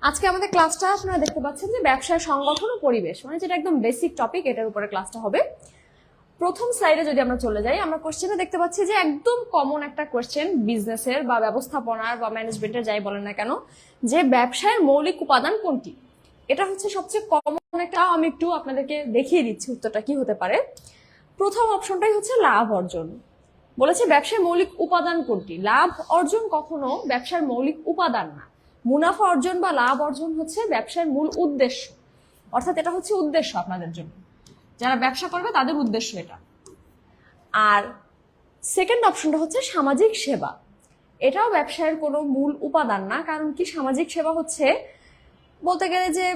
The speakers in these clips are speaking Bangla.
আজকে আমাদের ক্লাসটা আপনারা দেখতে পাচ্ছেন যে ব্যবসায় সংগঠন ও পরিবেশ, মানে যেটা একদম বেসিক টপিক, এটার উপরে ক্লাসটা হবে। প্রথম স্লাইডে যদি আমরা চলে যাই, আমরা কোশ্চেনে দেখতে পাচ্ছি যে একদম কমন একটা কোশ্চেন বিজনেসের বা ব্যবস্থাপনার বা ম্যানেজমেন্টের যাই বলেন না কেন, যে ব্যবসায়ের মৌলিক উপাদান কোনটি। এটা হচ্ছে সবচেয়ে কমন একটা। আমি একটু আপনাদেরকে দেখিয়ে দিচ্ছি উত্তরটা কি হতে পারে। প্রথম অপশনটাই হচ্ছে লাভ অর্জন। বলেছে ব্যবসার মৌলিক উপাদান কোনটি। লাভ অর্জন কখনো ব্যবসার মৌলিক উপাদান না। মুনাফা অর্জন বা লাভ অর্জন হচ্ছে ব্যবসার মূল উদ্দেশ্য, অর্থাৎ এটা হচ্ছে উদ্দেশ্য আপনাদের জন্য, যারা ব্যবসা করবে তাদের উদ্দেশ্য এটা। আর সেকেন্ড অপশনটা হচ্ছে সামাজিক সেবা। এটাও ব্যবসায়ের কোনো মূল উপাদান না। কারণ কি, সামাজিক সেবা হচ্ছে বলতে গেলে যে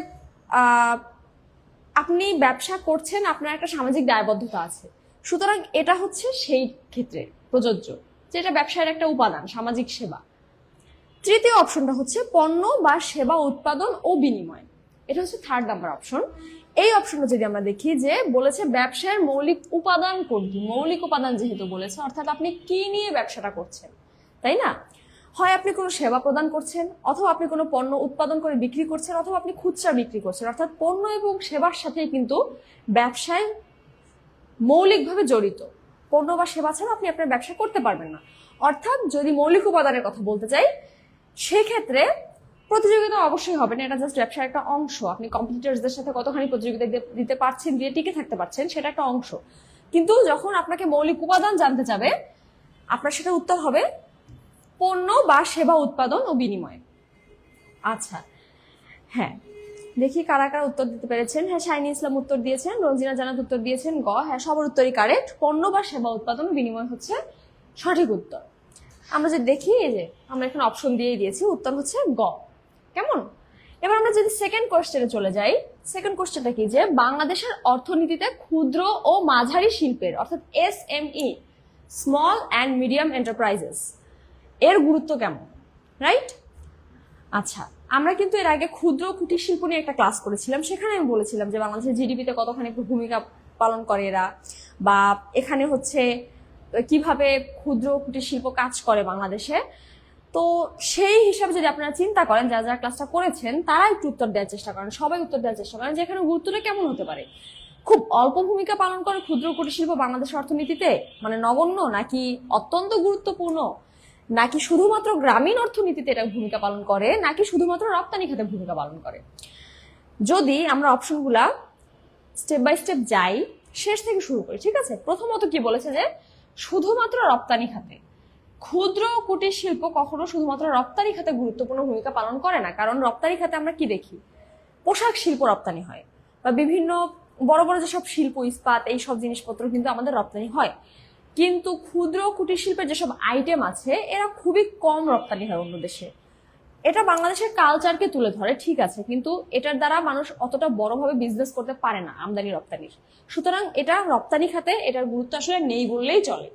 আপনি ব্যবসা করছেন, আপনার একটা সামাজিক দায়বদ্ধতা আছে, সুতরাং এটা হচ্ছে সেই ক্ষেত্রে প্রযোজ্য, যেটা ব্যবসায়ের একটা উপাদান, সামাজিক সেবা। তৃতীয় অপশনটা হচ্ছে পণ্য বা সেবা উৎপাদন ও বিনিময়। এটা হচ্ছে থার্ড নাম্বার অপশন। এই অপশনটা যদি আমরা দেখি, যে বলেছে ব্যবসায়ের মৌলিক উপাদান কোনটি। মৌলিক উপাদান যেহেতু বলেছে, অর্থাৎ আপনি কি নিয়ে ব্যবসাটা করছেন, তাই না? হয় আপনি কোনো সেবা প্রদান করছেন, অথবা আপনি কোনো পণ্য উৎপাদন করে বিক্রি করছেন, অথবা আপনি খুচরা বিক্রি করছেন। অর্থাৎ পণ্য এবং সেবার সাথেই কিন্তু ব্যবসায় মৌলিকভাবে জড়িত। পণ্য বা সেবা ছাড়া আপনি আপনার ব্যবসা করতে পারবেন না। অর্থাৎ যদি মৌলিক উপাদানের কথা বলতে চাই, সেক্ষেত্রে প্রতিযোগিতা অবশ্যই হবে না, এটা জাস্ট ব্যবসার একটা অংশ। আপনি কম্পিটিটরসদের সাথে কতখানি প্রতিযোগিতা দিতে পারছেন, দিয়ে টিকে থাকতে পারছেন, সেটা একটা অংশ। কিন্তু যখন আপনাকে মৌলিক উপাদান জানতে যাবে, আপনার সেটা উত্তর হবে পণ্য বা সেবা উৎপাদন ও বিনিময়। আচ্ছা, হ্যাঁ, দেখি কারা কারা উত্তর দিতে পেরেছেন। হ্যাঁ, শাইনি ইসলাম উত্তর দিয়েছেন, রঞ্জিনা জানাত উত্তর দিয়েছেন গ। হ্যাঁ, সবার উত্তরই কারেক্ট। পণ্য বা সেবা উৎপাদন ও বিনিময় হচ্ছে সঠিক উত্তর। আমরা যদি দেখি, এই যে আমরা এখানে অপশন দিয়ে দিয়েছি, উত্তর হচ্ছে গ। কেমন? এবার আমরা যদি সেকেন্ড কোশ্চেনে চলে যাই, সেকেন্ড কোশ্চেনটা কি, যে বাংলাদেশের অর্থনীতিতে ক্ষুদ্র ও মাঝারি শিল্পের, অর্থাৎ SME, small and medium enterprises, এর গুরুত্ব কেমন, রাইট? আচ্ছা, আমরা কিন্তু এর আগে ক্ষুদ্র কুটির শিল্প নিয়ে একটা ক্লাস করেছিলাম। সেখানে আমি বলেছিলাম যে বাংলাদেশের জিডিপিতে কতখানি ভূমিকা পালন করে এরা, বা এখানে হচ্ছে কিভাবে ক্ষুদ্র কুটির শিল্প কাজ করে বাংলাদেশে। তো সেই হিসাবে যদি আপনারা চিন্তা করেন, যারা যারা ক্লাসটা করেছেন তারা একটু উত্তর দেওয়ার চেষ্টা করেন, সবাই উত্তর দেওয়ার চেষ্টা করেন যে এখানে গুরুত্বটা কেমন হতে পারে। খুব অল্প ভূমিকা পালন করে ক্ষুদ্র কুটির শিল্প বাংলাদেশের অর্থনীতিতে, মানে নগণ্য, নাকি অত্যন্ত গুরুত্বপূর্ণ, নাকি শুধুমাত্র গ্রামীণ অর্থনীতিতে এটা ভূমিকা পালন করে, নাকি শুধুমাত্র রপ্তানি খাতে ভূমিকা পালন করে। যদি আমরা অপশনগুলা স্টেপ বাই স্টেপ যাই, শেষ থেকে শুরু করি, ঠিক আছে? প্রথমত কি বলেছে, যে শুধুমাত্র রপ্তানি খাতে। ক্ষুদ্র কুটির শিল্প কখনো শুধুমাত্র রপ্তানি খাতে গুরুত্বপূর্ণ ভূমিকা পালন করে না। কারণ রপ্তানি খাতে আমরা কি দেখি, পোশাক শিল্প রপ্তানি হয়, বা বিভিন্ন বড় বড় যেসব শিল্প, ইস্পাত, এই সব জিনিসপত্র কিন্তু আমাদের রপ্তানি হয়। কিন্তু ক্ষুদ্র কুটির শিল্পের যেসব আইটেম আছে, এরা খুবই কম রপ্তানি হয় অন্য দেশে। এটা বাংলাদেশের কালচারকে তুলে ধরে, ঠিক আছে, কিন্তু এটার দ্বারা মানুষ অতটা বড়ভাবে বিজনেস করতে পারে না আমদানি রপ্তানির। সুতরাং এটা রপ্তানি খাতে এটার গুরুত্ব আসলে নেই বললেই চলে।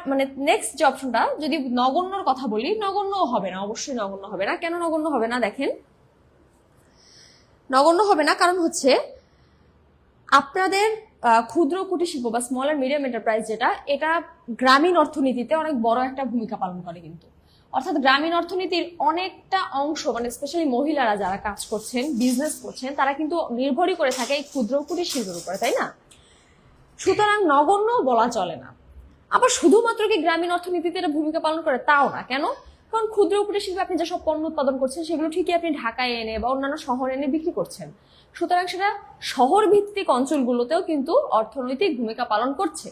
মানে নেক্সট যে অপশনটা, যদি নগণ্যর কথা বলি, নগণ্য হবে না, অবশ্যই নগণ্য হবে না। কেন নগণ্য হবে না? দেখেন, নগণ্য হবে না কারণ হচ্ছে আপনাদের ক্ষুদ্র কুটির শিল্প বা স্মল অ্যান্ড মিডিয়াম এন্টারপ্রাইজ যেটা, এটা গ্রামীণ অর্থনীতিতে অনেক বড় একটা ভূমিকা পালন করে কিন্তু। অর্থাৎ গ্রামীণ অর্থনীতির অনেকটা অংশ, মানে স্পেশালি মহিলারা যারা কাজ করছেন, বিজনেস করছেন, তারা কিন্তু নির্ভরই করে থাকে এই ক্ষুদ্র কুটির শিল্পের উপরে, তাই না? সুতরাং নগণ্য বলা চলে না। আবার শুধুমাত্র কি গ্রামীণ অর্থনীতিতে এটা ভূমিকা পালন করে তাও না। কেন? কারণ ক্ষুদ্র কুটির শিল্পে আপনি যেসব পণ্য উৎপাদন করছেন, সেগুলো ঠিকই আপনি ঢাকায় এনে বা অন্যান্য শহরে এনে বিক্রি করছেন। সুতরাং সেটা শহর ভিত্তিক অঞ্চলগুলোতেও কিন্তু অর্থনৈতিক ভূমিকা পালন করছে।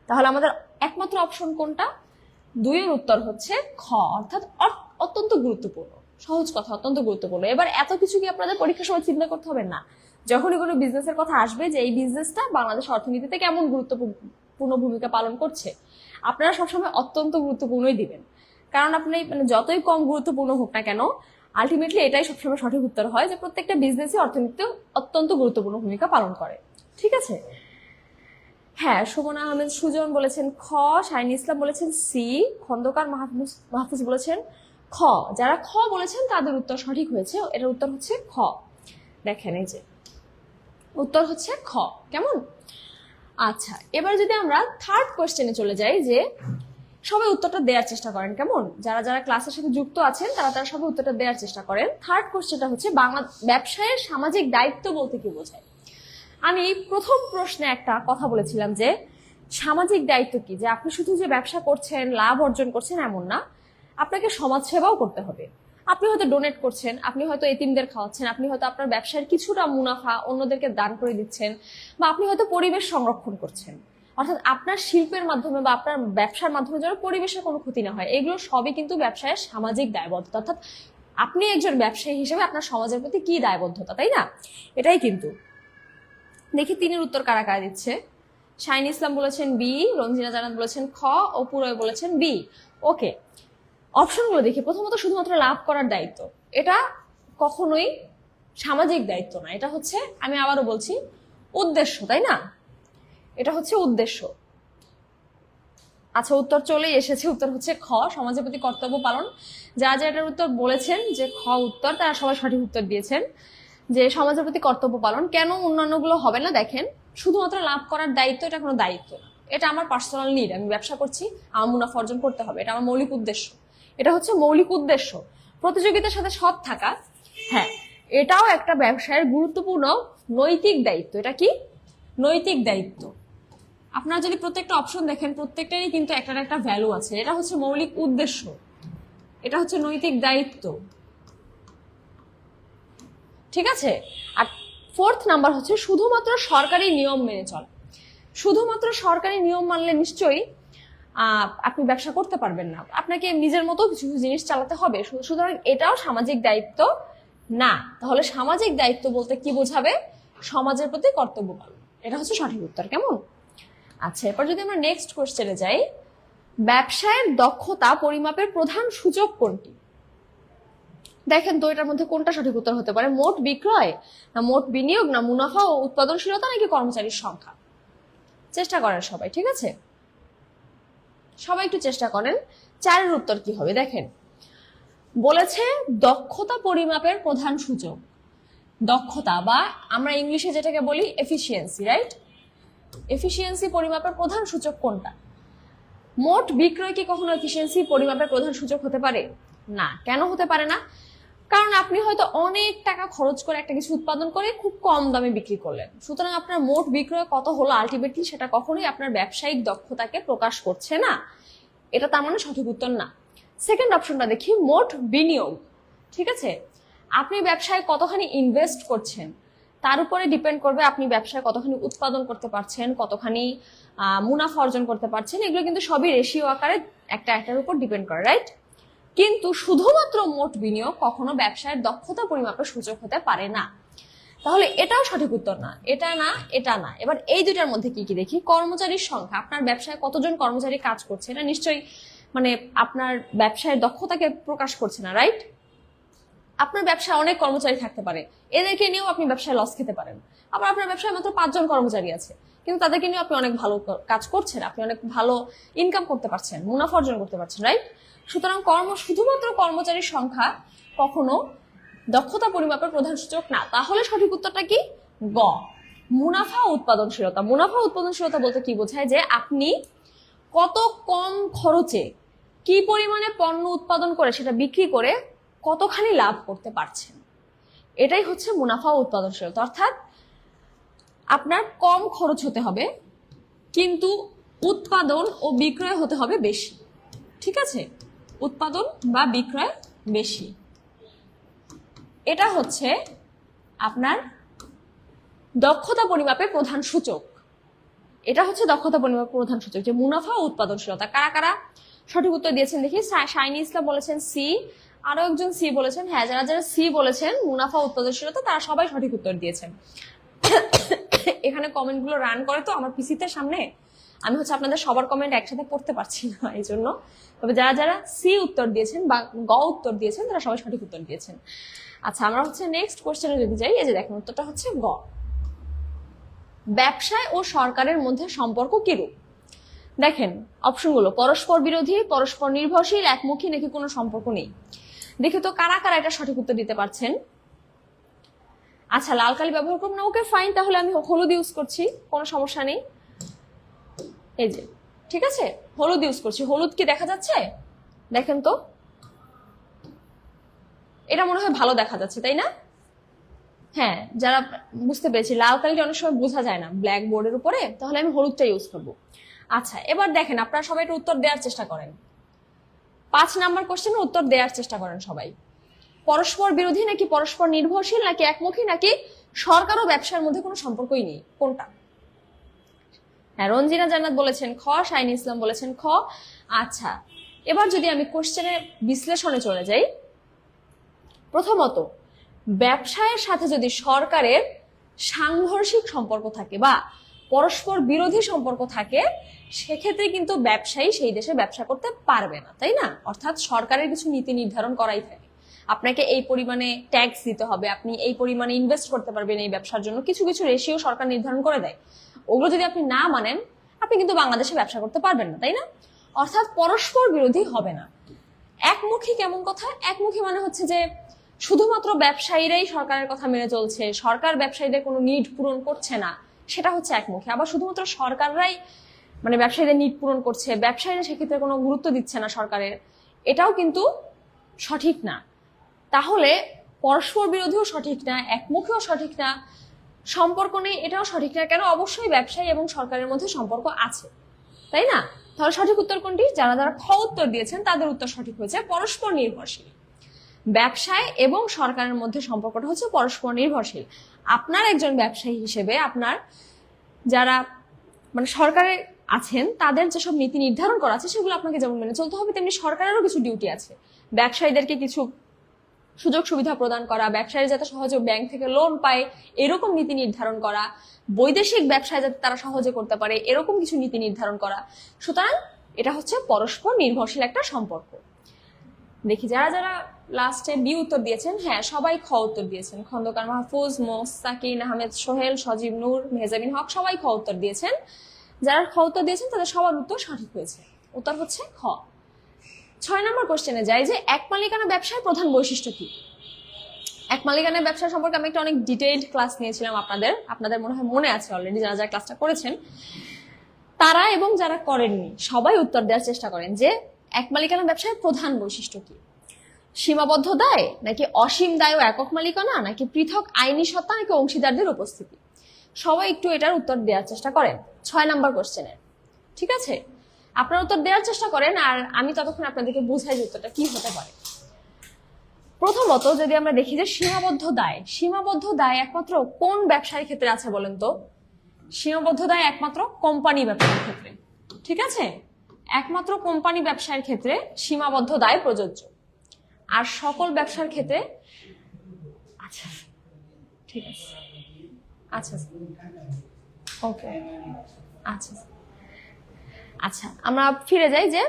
তাহলে আমাদের একমাত্র অপশন কোনটা? 2 এর উত্তর হচ্ছে খ, অর্থাৎ অত্যন্ত গুরুত্বপূর্ণ। সহজ কথা, অত্যন্ত গুরুত্বপূর্ণ। এবার এত কিছু কি আপনাদের পরীক্ষার সময় চিন্তা করতে হবে না। যখনই কোনো বিজনেসের কথা আসবে, যে এই বিজনেসটা বাংলাদেশ অর্থনীতিতে কেমন গুরুত্বপূর্ণ ভূমিকা পালন করছে, আপনারা সবসময় অত্যন্ত গুরুত্বপূর্ণই দিবেন। কারণ আপনি মানে যতই কম গুরুত্বপূর্ণ হোক না কেন, আলটিমেটলি এটাই সবসময় সঠিক উত্তর হয়, যে প্রত্যেকটা বিজনেসই অর্থনীতিতে অত্যন্ত গুরুত্বপূর্ণ ভূমিকা পালন করে। ঠিক আছে? হ্যাঁ, সুমনা আহমেদ সুজন বলেছেন খ, শাইনি ইসলাম বলেছেন সি, খন্দকার মাহফুজ বলেছেন খ। যারা খ বলেছেন তাদের উত্তর সঠিক হয়েছে, এটার উত্তর হচ্ছে খ। দেখেন, এই যে উত্তর হচ্ছে খ। কেমন? আচ্ছা, এবার যদি আমরা থার্ড কোশ্চেনে চলে যাই, যে সবাই উত্তরটা দেওয়ার চেষ্টা করেন, কেমন? যারা যারা ক্লাসের সাথে যুক্ত আছেন তারা তারা সবাই উত্তরটা দেওয়ার চেষ্টা করেন। থার্ড কোশ্চেনটা হচ্ছে ব্যবসায়ের সামাজিক দায়িত্ব বলতে কি বোঝায়? আমি প্রথম প্রশ্নে একটা কথা বলেছিলাম যে সামাজিক দায়িত্ব কি, যে আপনি শুধু যে ব্যবসা করছেন, লাভ অর্জন করছেন এমন না, আপনাকে সমাজ সেবাও করতে হবে। আপনি হয়তো ডোনেট করছেন, আপনি হয়তো এতিমদের খাওয়াচ্ছেন, আপনি হয়তো আপনার ব্যবসার কিছুটা মুনাফা অন্যদেরকে দান করে দিচ্ছেন, বা আপনি হয়তো পরিবেশ সংরক্ষণ করছেন। অর্থাৎ আপনার শিল্পের মাধ্যমে বা আপনার ব্যবসার মাধ্যমে যেন পরিবেশের কোনো ক্ষতি না হয়, এগুলো সবই কিন্তু ব্যবসায়ের সামাজিক দায়বদ্ধতা। অর্থাৎ আপনি একজন ব্যবসায়ী হিসেবে আপনার সমাজের প্রতি কি দায়বদ্ধতা, তাই না? এটাই কিন্তু। দেখি তিনের উত্তর কারা কারা দিচ্ছে। শাইন ইসলাম বলেছেন বি, রঞ্জিনা জান্নাত বলেছেন খ, অপু রয় বলেছেন বি। ওকে, অপশনগুলো দেখি। প্রথমত শুধুমাত্র লাভ করার দায়িত্ব, এটা কখনোই সামাজিক দায়িত্ব না, এটা হচ্ছে, আমি আবারও বলছি, উদ্দেশ্য, তাই না? এটা হচ্ছে উদ্দেশ্য। আচ্ছা, উত্তর চলেই এসেছে, উত্তর হচ্ছে খ, সমাজের প্রতি কর্তব্য পালন। যারা যারা এটার উত্তর বলেছেন যে খ উত্তর, তারা সবাই সঠিক উত্তর দিয়েছেন যে সমাজের প্রতি কর্তব্য পালন। কেন অন্যান্যগুলো হবে না? দেখেন, শুধুমাত্র লাভ করার দায়িত্ব এটা কোনো দায়িত্ব না, এটা আমার পার্সোনাল নিড। আমি ব্যবসা করছি, আমার মুনাফা অর্জন করতে হবে, এটা আমার মৌলিক উদ্দেশ্য। এটা হচ্ছে মৌলিক উদ্দেশ্য। প্রতিযোগিতার সাথে সৎ থাকা, হ্যাঁ, এটাও একটা ব্যবসায়ের গুরুত্বপূর্ণ নৈতিক দায়িত্ব। এটা কি? নৈতিক দায়িত্ব। আপনারা যদি প্রত্যেকটা অপশন দেখেন, প্রত্যেকটারই কিন্তু একটা একটা ভ্যালু আছে। এটা হচ্ছে মৌলিক উদ্দেশ্য, এটা হচ্ছে নৈতিক দায়িত্ব, ঠিক আছে? আর ফোর্থ নাম্বার হচ্ছে শুধুমাত্র সরকারি নিয়ম মেনে চলা। শুধুমাত্র সরকারি নিয়ম মানলে নিশ্চয়ই আপনি ব্যবসা করতে পারবেন না, আপনাকে নিজের মতো কিছু জিনিস চালাতে হবে। সুতরাং এটাও সামাজিক দায়িত্ব না। তাহলে সামাজিক দায়িত্ব বলতে কি বোঝাবে? সমাজের প্রতি কর্তব্য পালন। এটা হচ্ছে সঠিক উত্তর, কেমন? আচ্ছা, এরপর যদি আমরা নেক্সট কোশ্চেনে যাই, ব্যবসায়ের দক্ষতা পরিমাপের প্রধান সূচক কোনটি? দেখেন তো এটার মধ্যে কোনটা সঠিক উত্তর হতে পারে? মোট বিক্রয়, না মোট বিনিয়োগ, না মুনাফা ও উৎপাদনশীলতা, নাকি কর্মচারীর সংখ্যা? চেষ্টা করেন সবাই, ঠিক আছে? সবাই একটু চেষ্টা করেন। চারের উত্তর কি হবে? দেখেন, বলেছে দক্ষতা পরিমাপের প্রধান সূচক। দক্ষতা, বা আমরা ইংলিশে যেটাকে বলি এফিসিয়েন্সি, রাইট? এফিসিয়েন্সি পরিমাপের প্রধান সূচক কোনটা? মোট বিক্রয় কি কখনো এফিসিয়েন্সি পরিমাপের প্রধান সূচক হতে পারে? না। কেন হতে পারে না? কারণ আপনি হয়তো অনেক টাকা খরচ করে একটা কিছু উৎপাদন করে খুব কম দামে বিক্রি করলেন, সুতরাং আপনার মোট বিক্রয় কত হলো আলটিমেটলি সেটা কখনোই আপনার ব্যবসায়িক দক্ষতাকে প্রকাশ করছে না। এটা তার মানে সঠিক উত্তর না। সেকেন্ড অপশনটা দেখি, মোট বিনিয়োগ। ঠিক আছে, আপনি ব্যবসায় কতখানি ইনভেস্ট করছেন তার উপরে ডিপেন্ড করবে আপনি ব্যবসায় কতখানি উৎপাদন করতে পারছেন, কতখানি মুনাফা অর্জন করতে পারছেন। এগুলো কিন্তু সবই রেশিও আকারে একটা একটার উপর ডিপেন্ড করে, রাইট? কিন্তু শুধুমাত্র মোট বিনিয়োগ কখনো ব্যবসায়ের দক্ষতা পরিমাপের সূচক হতে পারে না। তাহলে এটাও সঠিক উত্তর না, এটা না, এটা না। এবার এই দুটার মধ্যে কি কি দেখি। কর্মচারীর সংখ্যা, আপনার ব্যবসায় কতজন কর্মচারী কাজ করছে, এটা নিশ্চয়ই মানে আপনার ব্যবসায়ের দক্ষতাকে প্রকাশ করছে না, রাইট? আপনার ব্যবসায় অনেক কর্মচারী থাকতে পারে, এদেরকে নিয়েও আপনি ব্যবসায় লস খেতে পারেন। আবার আপনার ব্যবসায় মাত্র 5 জন কর্মচারী আছে, কিন্তু তাদেরকে নিয়ে আপনি অনেক ভালো কাজ করছেন, আপনি অনেক ভালো ইনকাম করতে পারছেন, মুনাফা অর্জন করতে পারছেন, রাইট? সুতরাং শুধুমাত্র কর্মচারীর সংখ্যা কখনো দক্ষতা পরিমাপের প্রধান সূচক না। তাহলে সঠিক উত্তরটা কি? গ, মুনাফা উৎপাদনশীলতা। মুনাফা উৎপাদনশীলতা বলতে কি বোঝায়? যে আপনি কত কম খরচে কি পরিমাণে পণ্য উৎপাদন করে সেটা বিক্রি করে কতখানি লাভ করতে পারছেন, এটাই হচ্ছে মুনাফা উৎপাদনশীলতা। অর্থাৎ আপনার কম খরচ হতে হবে কিন্তু উৎপাদন ও বিক্রয় হতে হবে বেশি। ঠিক আছে, উৎপাদন বা বিক্রয় বেশি, এটা হচ্ছে আপনার দক্ষতা পরিমাপের প্রধান সূচক। এটা হচ্ছে দক্ষতা পরিমাপের প্রধান সূচক, যে মুনাফা ও উৎপাদনশীলতা। কারা কারা সঠিক উত্তর দিয়েছেন দেখি। শাইনি ইসলাম বলেছেন সি, আরো একজন সি বলেছেন। হ্যাঁ, যারা যারা সি বলেছেন মুনাফা উৎপাদনশীলতা, তারা সবাই সঠিক উত্তর দিয়েছেন। এখানে কমেন্টগুলো রান করে তো আমার পিসিতে সামনে, আমি হচ্ছে আপনাদের সবার কমেন্ট একসাথে পড়তে পারছি না, এই জন্য। তবে যারা যারা সি উত্তর দিয়েছেন বা গ উত্তর দিয়েছেন তারা সবাই সঠিক উত্তর দিয়েছেন। আচ্ছা, আমরা হচ্ছে নেক্সট কোশ্চেনে যদি যাই, এই যে দেখেন উত্তরটা হচ্ছে গ। ব্যবসায় ও সরকারের মধ্যে সম্পর্ক কিরূপ? দেখেন অপশনগুলো, পরস্পর বিরোধী, পরস্পর নির্ভরশীল, একমুখী, নাকি কোনো সম্পর্ক নেই। দেখি তো কারা কারা এটা সঠিক উত্তর দিতে পারছেন। আচ্ছা, লাল কালি ব্যবহার করব না, ওকে ফাইন, তাহলে আমি হলুদ ইউজ করছি, কোনো সমস্যা নেই। এই যে ঠিক আছে, হলুদ ইউজ করছি। হলুদ কি দেখা যাচ্ছে? দেখেন তো, এটা মনে হয় ভালো দেখা যাচ্ছে, তাই না? হ্যাঁ, যারা বুঝতে পেরেছি, লাল কালিটা অনেক সময় বোঝা যায় না ব্ল্যাক বোর্ডের উপরে, তাহলে আমি হলুদটা ইউজ করব। আচ্ছা, এবার দেখেন, আপনারা সবাই একটু উত্তর দেওয়ার চেষ্টা করেন। 5 নাম্বার কোশ্চেনের উত্তর দেওয়ার চেষ্টা করেন সবাই। পরস্পর বিরোধী নাকি পরস্পর নির্ভরশীল নাকি একমুখী নাকি সরকার ও ব্যবসার মধ্যে কোনো সম্পর্কই নেই, কোনটা? হ্যাঁ, রঞ্জিনা জান্নাত বলেছেন খ, শাইন ইসলাম বলেছেন খ। আচ্ছা, এবার যদি আমি কোশ্চেনের বিশ্লেষণে চলে যাই, প্রথমত ব্যবসায়ের সাথে যদি সরকারের সাংঘর্ষিক সম্পর্ক থাকে বা পরস্পর বিরোধী সম্পর্ক থাকে, সেক্ষেত্রে কিন্তু ব্যবসায়ী সেই দেশে ব্যবসা করতে পারবে না, তাই না? অর্থাৎ সরকারের কিছু নীতি নির্ধারণ করাই থাকে, আপনাকে এই পরিমাণে ট্যাক্স দিতে হবে, আপনি এই পরিমাণে ইনভেস্ট করতে পারবেন এই ব্যবসার জন্য, কিছু কিছু রেশিও সরকার নির্ধারণ করে দেয়। ওগুলো যদি আপনি না মানেন, আপনি কিন্তু বাংলাদেশে ব্যবসা করতে পারবেন না, তাই না? অর্থাৎ পরস্পর বিরোধী হবে না। একমুখী কেমন কথা? একমুখী মানে হচ্ছে যে শুধুমাত্র ব্যবসায়ীরাই সরকারের কথা মেনে চলছে, সরকার ব্যবসায়ীদের কোনো নিড পূরণ করছে না, সেটা হচ্ছে একমুখী। আবার শুধুমাত্র সরকাররাই মানে ব্যবসায়ীদের নিড পূরণ করছে, ব্যবসায়ীরা সেক্ষেত্রে কোনো গুরুত্ব দিচ্ছে না সরকারের, এটাও কিন্তু সঠিক না। তাহলে পরস্পর বিরোধীও সঠিক না, একমুখীও সঠিক না, সম্পর্ক নেই এটাও সঠিক না। কেন? অবশ্যই ব্যবসায়ী এবং সরকারের মধ্যে সম্পর্ক আছে, তাই না? তাহলে সঠিক উত্তর কোনটি? যারা যারা খ উত্তর দিয়েছেন তাদের উত্তর সঠিক হয়েছে, পরস্পর নির্ভরশীল। ব্যবসায় এবং সরকারের মধ্যে সম্পর্কটা হচ্ছে পরস্পর নির্ভরশীল। আপনার একজন ব্যবসায়ী হিসেবে আপনার যারা মানে সরকারে আছেন তাদের যেসব নীতি নির্ধারণ করা আছে সেগুলো আপনাকে যেমন মেনে চলতে হবে, তেমনি সরকারেরও কিছু ডিউটি আছে। ব্যবসায়ীদেরকে কিছু সুযোগ সুবিধা প্রদান করা, ব্যবসায়ী যাতে সহজে ব্যাংক থেকে লোন পায় এরকম নীতি নির্ধারণ করা, বৈদেশিক ব্যবসায় যাতে তারা সহজে করতে পারে এরকম কিছু নীতি নির্ধারণ করা। সুতরাং এটা হচ্ছে পরস্পর নির্ভরশীল একটা সম্পর্ক। দেখি যারা যারা লাস্টে বি উত্তর দিয়েছেন, হ্যাঁ সবাই খ উত্তর দিয়েছেন। খন্দকার মাহফুজ, মোস্তাকিন আহমেদ, সোহেল, সজীব নূর, মেহজাবিন হক সবাই খ উত্তর দিয়েছেন। যারা খ উত্তর দিয়েছেন তাদের সবার উত্তর সঠিক হয়েছে, উত্তর হচ্ছে খ। 6 নম্বর কোশ্চেনে যাই যে এক মালিকানা ব্যবসার প্রধান বৈশিষ্ট্য কি? এক মালিকানা ব্যবসা সম্পর্কে আমি একটা অনেক ডিটেইলড ক্লাস নিয়েছিলাম আপনাদের মনে হয় মনে আছে অলরেডি, যারা যারা ক্লাসটা করেছেন তারা এবং যারা করেননি সবাই উত্তর দেওয়ার চেষ্টা করেন যে এক মালিকানা ব্যবসার প্রধান বৈশিষ্ট্য কি। সীমাবদ্ধ দায় নাকি অসীম দায় ও একক মালিকানা নাকি পৃথক আইনি সত্তা নাকি অংশীদারদের উপস্থিতি? সবাই একটু এটার উত্তর দেওয়ার চেষ্টা করেন 6 নম্বর কোশ্চেনের। ঠিক আছে, আপনারা উত্তর দেওয়ার চেষ্টা করেন আর আমি ততক্ষণ আপনাদেরকে বুঝাই যে উত্তরটা কি হতে পারে। প্রথমত যদি আমরা দেখি যে সীমাবদ্ধ দায় একমাত্র কোন ব্যবসায়ীর ক্ষেত্রে আছে বলেন তো? সীমাবদ্ধ দায় একমাত্র কোম্পানি ব্যবসার ক্ষেত্রে। ঠিক আছে, একমাত্র কোম্পানি ব্যবসায়ের ক্ষেত্রে সীমাবদ্ধ দায় প্রযোজ্য, আর সকল ব্যবসার ক্ষেত্রে আচ্ছা ঠিক আছে আচ্ছা ওকে আচ্ছা আচ্ছা আমরা ফিরে যাই যে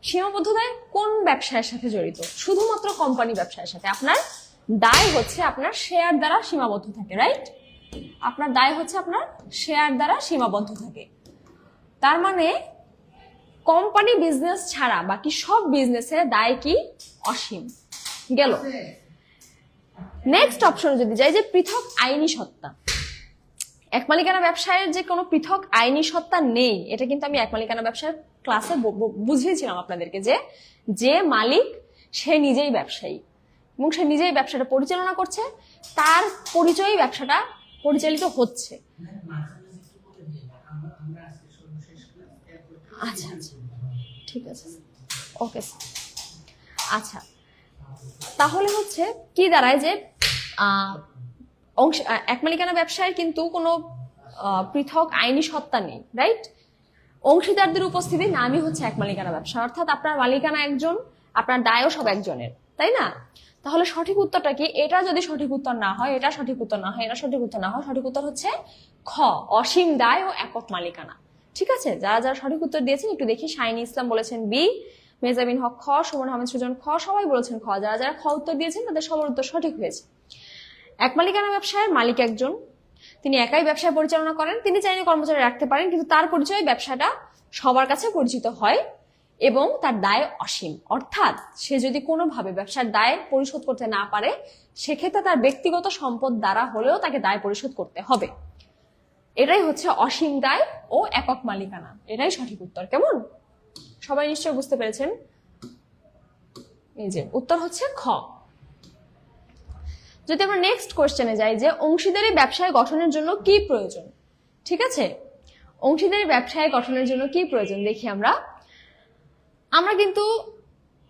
সীমাবদ্ধ দায় কোন ব্যবসায়ের সাথে জড়িত? শুধুমাত্র কোম্পানি ব্যবসায়ের সাথে। আপনার দায় হচ্ছে আপনার শেয়ার দ্বারা সীমাবদ্ধ থাকে, রাইট? আপনার দায় হচ্ছে আপনার শেয়ার দ্বারা সীমাবদ্ধ থাকে। তার মানে কোম্পানি বিজনেস ছাড়া বাকি সব বিজনেসের দায় কি? অসীম। গেল। নেক্সট অপশন যদি যাই যে পৃথক আইনি সত্তা। এক মালিকানা ব্যবসায়ের যে কোনো পৃথক আইনি সত্তা নেই, এটা কিন্তু আমি এক মালিকানা ব্যবসার ক্লাসে বুঝিয়েছিলাম আপনাদেরকে যে যে মালিক সে নিজেই ব্যবসায়ী এবং সে নিজেই ব্যবসাটা পরিচালনা করছে, তার পরিচয়ই ব্যবসাটা পরিচালিত হচ্ছে। আচ্ছা আচ্ছা ঠিক আছে ওকে। আচ্ছা তাহলে হচ্ছে কি দাঁড়ায় যে এক মালিকানা ব্যবসায় কিন্তু কোনো পৃথক আইনি সত্তা নেই, রাইট? অংশীদারদের উপস্থিতি নামই হচ্ছে এক মালিকানা ব্যবসা, অর্থাৎ আপনার মালিকানা একজন, আপনার দায়ও সব একজনের, তাই না? তাহলে সঠিক উত্তরটা কি? এটা যদি সঠিক উত্তর না হয়, এটা সঠিক উত্তর না হয়, এটা সঠিক উত্তর না হয়, সঠিক উত্তর হচ্ছে খ, অসীম দায় ও একক মালিকানা। ঠিক আছে, যারা যারা সঠিক উত্তর দিয়েছেন একটু দেখি। শাইনি ইসলাম বলেছেন বি, মেহজাবিন হক খ, সুমন আহমেদ সুজন খ, সবাই বলেছেন খ। যারা যারা খ উত্তর দিয়েছেন তাদের সবার উত্তর সঠিক হয়েছে। এক মালিকানা ব্যবসায়ের মালিক একজন, তিনি একাই ব্যবসা পরিচালনা করেন, তিনি চাইলে কর্মচারী রাখতে পারেন, কিন্তু তার পরিচয়ে ব্যবসাটা সবার কাছে পরিচিত হয় এবং তার দায় অসীম। অর্থাৎ সে যদি কোনোভাবে ব্যবসার দায় পরিশোধ করতে না পারে, সেক্ষেত্রে তার ব্যক্তিগত সম্পদ দ্বারা হলেও তাকে দায় পরিশোধ করতে হবে। এটাই হচ্ছে অসীম দায় ও একক মালিকানা, এটাই সঠিক উত্তর। কেমন, সবাই নিশ্চয়ই বুঝতে পেরেছেন? এই যে উত্তর হচ্ছে খ। যদি আমরা নেক্সট কোশ্চেনে যাই যে অংশীদারি ব্যবসায় গঠনের জন্য কি প্রয়োজন, ঠিক আছে, অংশীদারি ব্যবসায় গঠনের জন্য কি প্রয়োজন দেখি আমরা কিন্তু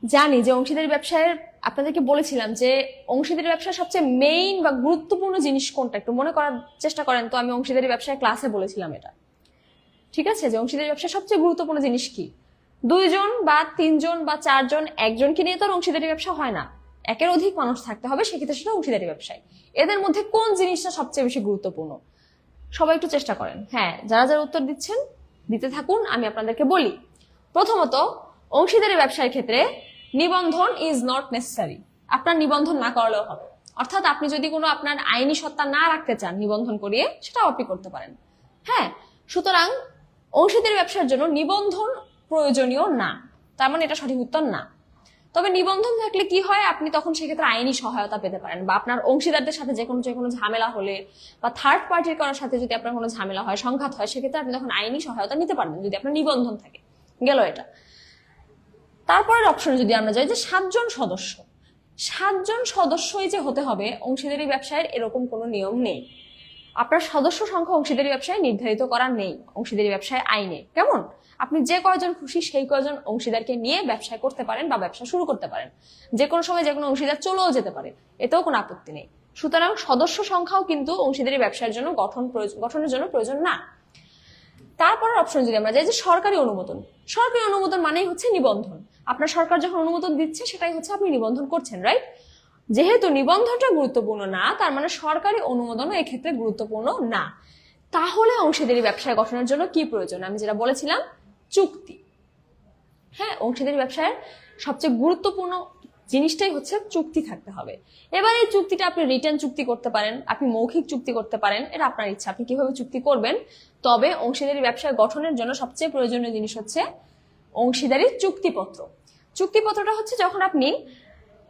জানি যে অংশীদারি ব্যবসায়ের, আপনাদেরকে বলেছিলাম যে অংশীদারি ব্যবসার সবচেয়ে মেইন বা গুরুত্বপূর্ণ জিনিস কোনটা, একটু মনে করার চেষ্টা করেন তো। আমি অংশীদারি ব্যবসায় ক্লাসে বলেছিলাম এটা, ঠিক আছে, যে অংশীদারি ব্যবসার সবচেয়ে গুরুত্বপূর্ণ জিনিস কি? 2 জন বা 3 জন বা 4 জন, একজনকে নিয়ে তো আর অংশীদারি ব্যবসা হয় না, একের অধিক মানুষ থাকতে হবে, সেক্ষেত্রে সেটা অংশীদারি ব্যবসায়। এদের মধ্যে কোন জিনিসটা সবচেয়ে বেশি গুরুত্বপূর্ণ? সবাই একটু চেষ্টা করেন। হ্যাঁ, যারা যারা উত্তর দিচ্ছেন দিতে থাকুন, আমি আপনাদেরকে বলি। প্রথমত, অংশীদারি ব্যবসার ক্ষেত্রে নিবন্ধন ইজ নট নেসেসারি। আপনার নিবন্ধন না করলেও হবে, অর্থাৎ আপনি যদি কোনো আপনার আইনি সত্তা না রাখতে চান নিবন্ধন করিয়ে, সেটাও আপনি করতে পারেন। হ্যাঁ, সুতরাং অংশীদারি ব্যবসার জন্য নিবন্ধন প্রয়োজনীয় না, তার মানে এটা সঠিক উত্তর না। তবে নিবন্ধন থাকলে কি হয়, আপনি তখন সেক্ষেত্রে আইনি সহায়তা পেতে পারেন, বা আপনার অংশীদারদের সাথে যে কোনো ঝামেলা হলে বা থার্ড পার্টির করার সাথে যদি আপনার কোনো ঝামেলা হয়, সংঘাত হয়, সেক্ষেত্রে আপনি তখন আইনি সহায়তা নিতে পারবেন যদি আপনার নিবন্ধন থাকে। গেল এটা। তারপরের অপশনে যদি আমরা যাই যে 7 জন সদস্য, 7 জন সদস্যই যে হতে হবে অংশীদারি ব্যবসায়ের এরকম কোনো নিয়ম নেই। আপনার সদস্য সংখ্যা অংশীদারি ব্যবসায় নির্ধারিত করা নেই অংশীদারি ব্যবসায় আইনে। কেমন, আপনি যে কয়জন খুশি সেই কয়জন অংশীদারকে নিয়ে ব্যবসা করতে পারেন বা ব্যবসা শুরু করতে পারেন। যে কোনো সময় যে কোনো অংশীদার চলেও যেতে পারে, এতেও কোনো আপত্তি নেই। সুতরাং সদস্য সংখ্যাও কিন্তু অংশীদারি ব্যবসার জন্য গঠনের জন্য প্রয়োজন না। তারপর অপশন যদি আমরা যাই যে সরকারি অনুমোদন, সরকারি অনুমোদন মানেই হচ্ছে নিবন্ধন। আপনার সরকার যখন অনুমোদন দিচ্ছে সেটাই হচ্ছে আপনি নিবন্ধন করছেন, রাইট? যেহেতু নিবন্ধনটা গুরুত্বপূর্ণ না, তার মানে সরকারি অনুমোদনও এক্ষেত্রে গুরুত্বপূর্ণ না। তাহলে অংশীদারি ব্যবসায় গঠনের জন্য কি প্রয়োজন? আমি যেটা বলেছিলাম, চুক্তি। হ্যাঁ, অংশীদারি ব্যবসায়ের সবচেয়ে গুরুত্বপূর্ণ জিনিসটাই হচ্ছে চুক্তি থাকতে হবে। এবার এই চুক্তিটা আপনি রিটেন চুক্তি করতে পারেন, আপনি মৌখিক চুক্তি করতে পারেন, এটা আপনার ইচ্ছা আপনি কিভাবে চুক্তি করবেন। তবে অংশীদারি ব্যবসায় গঠনের জন্য সবচেয়ে প্রয়োজনীয় জিনিস হচ্ছে অংশীদারি চুক্তিপত্র। চুক্তিপত্রটা হচ্ছে যখন আপনি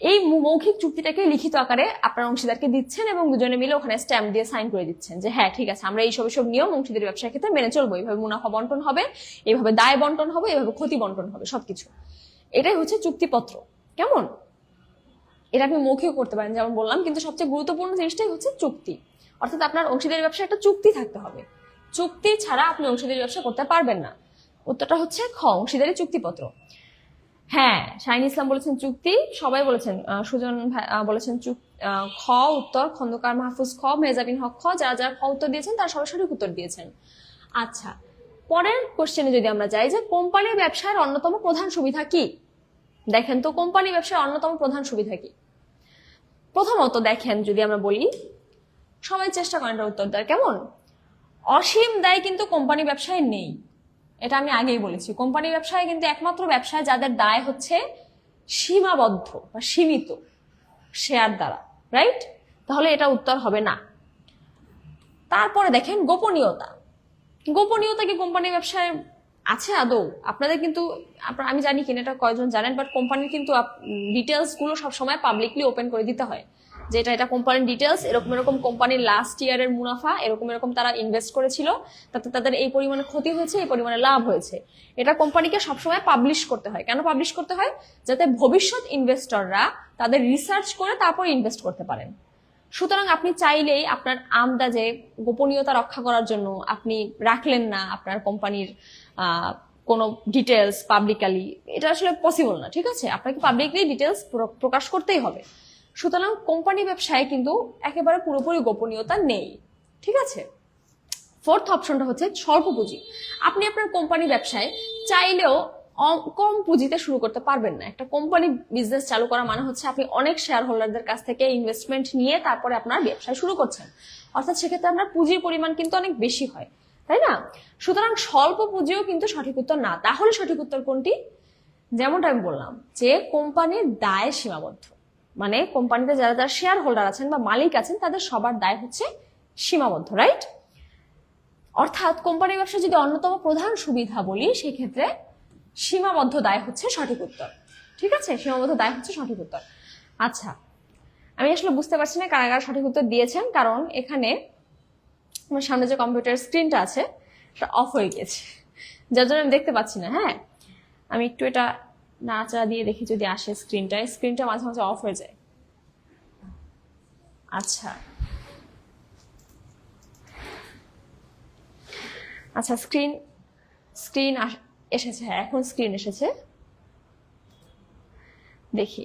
এই মৌখিক চুক্তিটাকে লিখিত আকারে আপনার অংশীদারকে দিচ্ছেন এবং দুজনে মিলে ওখানে স্ট্যাম্প দিয়ে সাইন করে দিচ্ছেন যে হ্যাঁ ঠিক আছে, আমরা এইসব নিয়ম অংশীদারি ব্যবসার ক্ষেত্রে মেনে চলবো, এইভাবে মুনাফা বন্টন হবে, এইভাবে দায় বন্টন হবে, এইভাবে ক্ষতি বন্টন হবে, সবকিছু। এটাই হচ্ছে চুক্তিপত্র। কেমন, এটা আপনি মৌখিক করতে পারেন যেমন বললাম, কিন্তু সবচেয়ে গুরুত্বপূর্ণ জিনিসটাই হচ্ছে চুক্তি। অর্থাৎ আপনার অংশীদারি ব্যবসায় একটা চুক্তি থাকতে হবে, চুক্তি ছাড়া আপনি অংশীদারি ব্যবসা করতে পারবেন না। উত্তরটা হচ্ছে খ, অংশীদারি চুক্তিপত্র। হ্যাঁ, শাহিন ইসলাম বলেছেন চুক্তি, সবাই বলেছেন, সুজন বলেছেন খ উত্তর, খন্দকার মাহফুজ খ, মেজাবিন হক খ, যারা যারা খ উত্তর দিয়েছেন তারা সবাই সঠিক উত্তর দিয়েছেন। আচ্ছা, পরের কোশ্চেনে যদি আমরা যাই যে কোম্পানির ব্যবসার অন্যতম প্রধান সুবিধা কি? দেখেন তো কোম্পানি ব্যবসার অন্যতম প্রধান সুবিধা কি। প্রথমত দেখেন, যদি আমরা বলি, সবাই চেষ্টা করেন এটা উত্তর দেওয়ার। কেমন, অসীম দায় কিন্তু কোম্পানি ব্যবসায় নেই, এটা আমি আগেই বলেছি। কোম্পানি ব্যবসায় কিন্তু একমাত্র ব্যবসায় যাদের দায় হচ্ছে সীমাবদ্ধ বা সীমিত শেয়ার দ্বারা, রাইট? তাহলে এটা উত্তর হবে না। তারপরে দেখেন গোপনীয়তা, গোপনীয়তা কি কোম্পানি ব্যবসায় আছে আদৌ? আপনাদের কিন্তু, আমি জানি কিনা এটা কয়জন জানেন, বাট কোম্পানির কিন্তু ডিটেলস গুলো সবসময় পাবলিকলি ওপেন করে দিতে হয়, যে এটা কোম্পানির ডিটেলস, এরকম এরকম কোম্পানির লাস্ট ইয়ারের মুনাফা, এরকম এরকম তারা ইনভেস্ট করেছিল, তাতে তাদের এই পরিমাণে ক্ষতি হয়েছে, এই পরিমাণে লাভ হয়েছে। এটা কোম্পানিকে সবসময় পাবলিশ করতে হয়। কেন পাবলিশ করতে হয়? যাতে ভবিষ্যৎ ইনভেস্টররা তাদের রিসার্চ করে তারপর ইনভেস্ট করতে পারেন। সুতরাং আপনি চাইলেই আপনার আন্দাজে গোপনীয়তা রক্ষা করার জন্য আপনি রাখলেন না আপনার কোম্পানির কোনো ডিটেলস পাবলিকালি, এটা আসলে পসিবল না, ঠিক আছে? আপনাকে পাবলিকলি ডিটেলস প্রকাশ করতেই হবে। সুতরাং কোম্পানি ব্যবসায় কিন্তু একেবারে পুরোপুরি গোপনীয়তা নেই, ঠিক আছে? ফোর্থ অপশনটা হচ্ছে স্বল্প পুঁজি। আপনি আপনার কোম্পানি ব্যবসায় চাইলেও কম পুঁজিতে শুরু করতে পারবেন না। একটা কোম্পানি বিজনেস চালু করা মানে হচ্ছে আপনি অনেক শেয়ার হোল্ডারদের কাছ থেকে ইনভেস্টমেন্ট নিয়ে তারপরে আপনার ব্যবসা শুরু করছেন, অর্থাৎ সেক্ষেত্রে আপনার পুঁজির পরিমাণ কিন্তু অনেক বেশি হয়, তাই না? সুতরাং স্বল্প পুঁজিও কিন্তু সঠিক উত্তর না। তাহলে সঠিক উত্তর কোনটি? যেমনটা আমি বললাম যে কোম্পানির দায় সীমাবদ্ধ, মানে কোম্পানিতে যারা যারা শেয়ার হোল্ডার আছেন বা মালিক আছেন তাদের সবার দায় হচ্ছে সীমাবদ্ধ, রাইট? অর্থাৎ কোম্পানি ব্যবসা যদি অন্যতম প্রধান সুবিধা বলি, সেক্ষেত্রে সীমাবদ্ধ দায় হচ্ছে সঠিক উত্তর, ঠিক আছে? সীমাবদ্ধ দায় হচ্ছে সঠিক উত্তর। আচ্ছা, আমি আসলে বুঝতে পারছি না কারা কারা সঠিক উত্তর দিয়েছেন, কারণ এখানে আমার সামনে যে কম্পিউটার স্ক্রিনটা আছে সেটা অফ হয়ে গেছে, যার জন্য আমি দেখতে পাচ্ছি না। হ্যাঁ, আমি একটু এটা নাড়াচাড়া দিয়ে দেখি যদি আসে স্ক্রিনটা মাঝে মাঝে অফ হয়ে যায়। আচ্ছা আচ্ছা, স্ক্রিন এসেছে। হ্যাঁ, এখন স্ক্রিন এসেছে। দেখি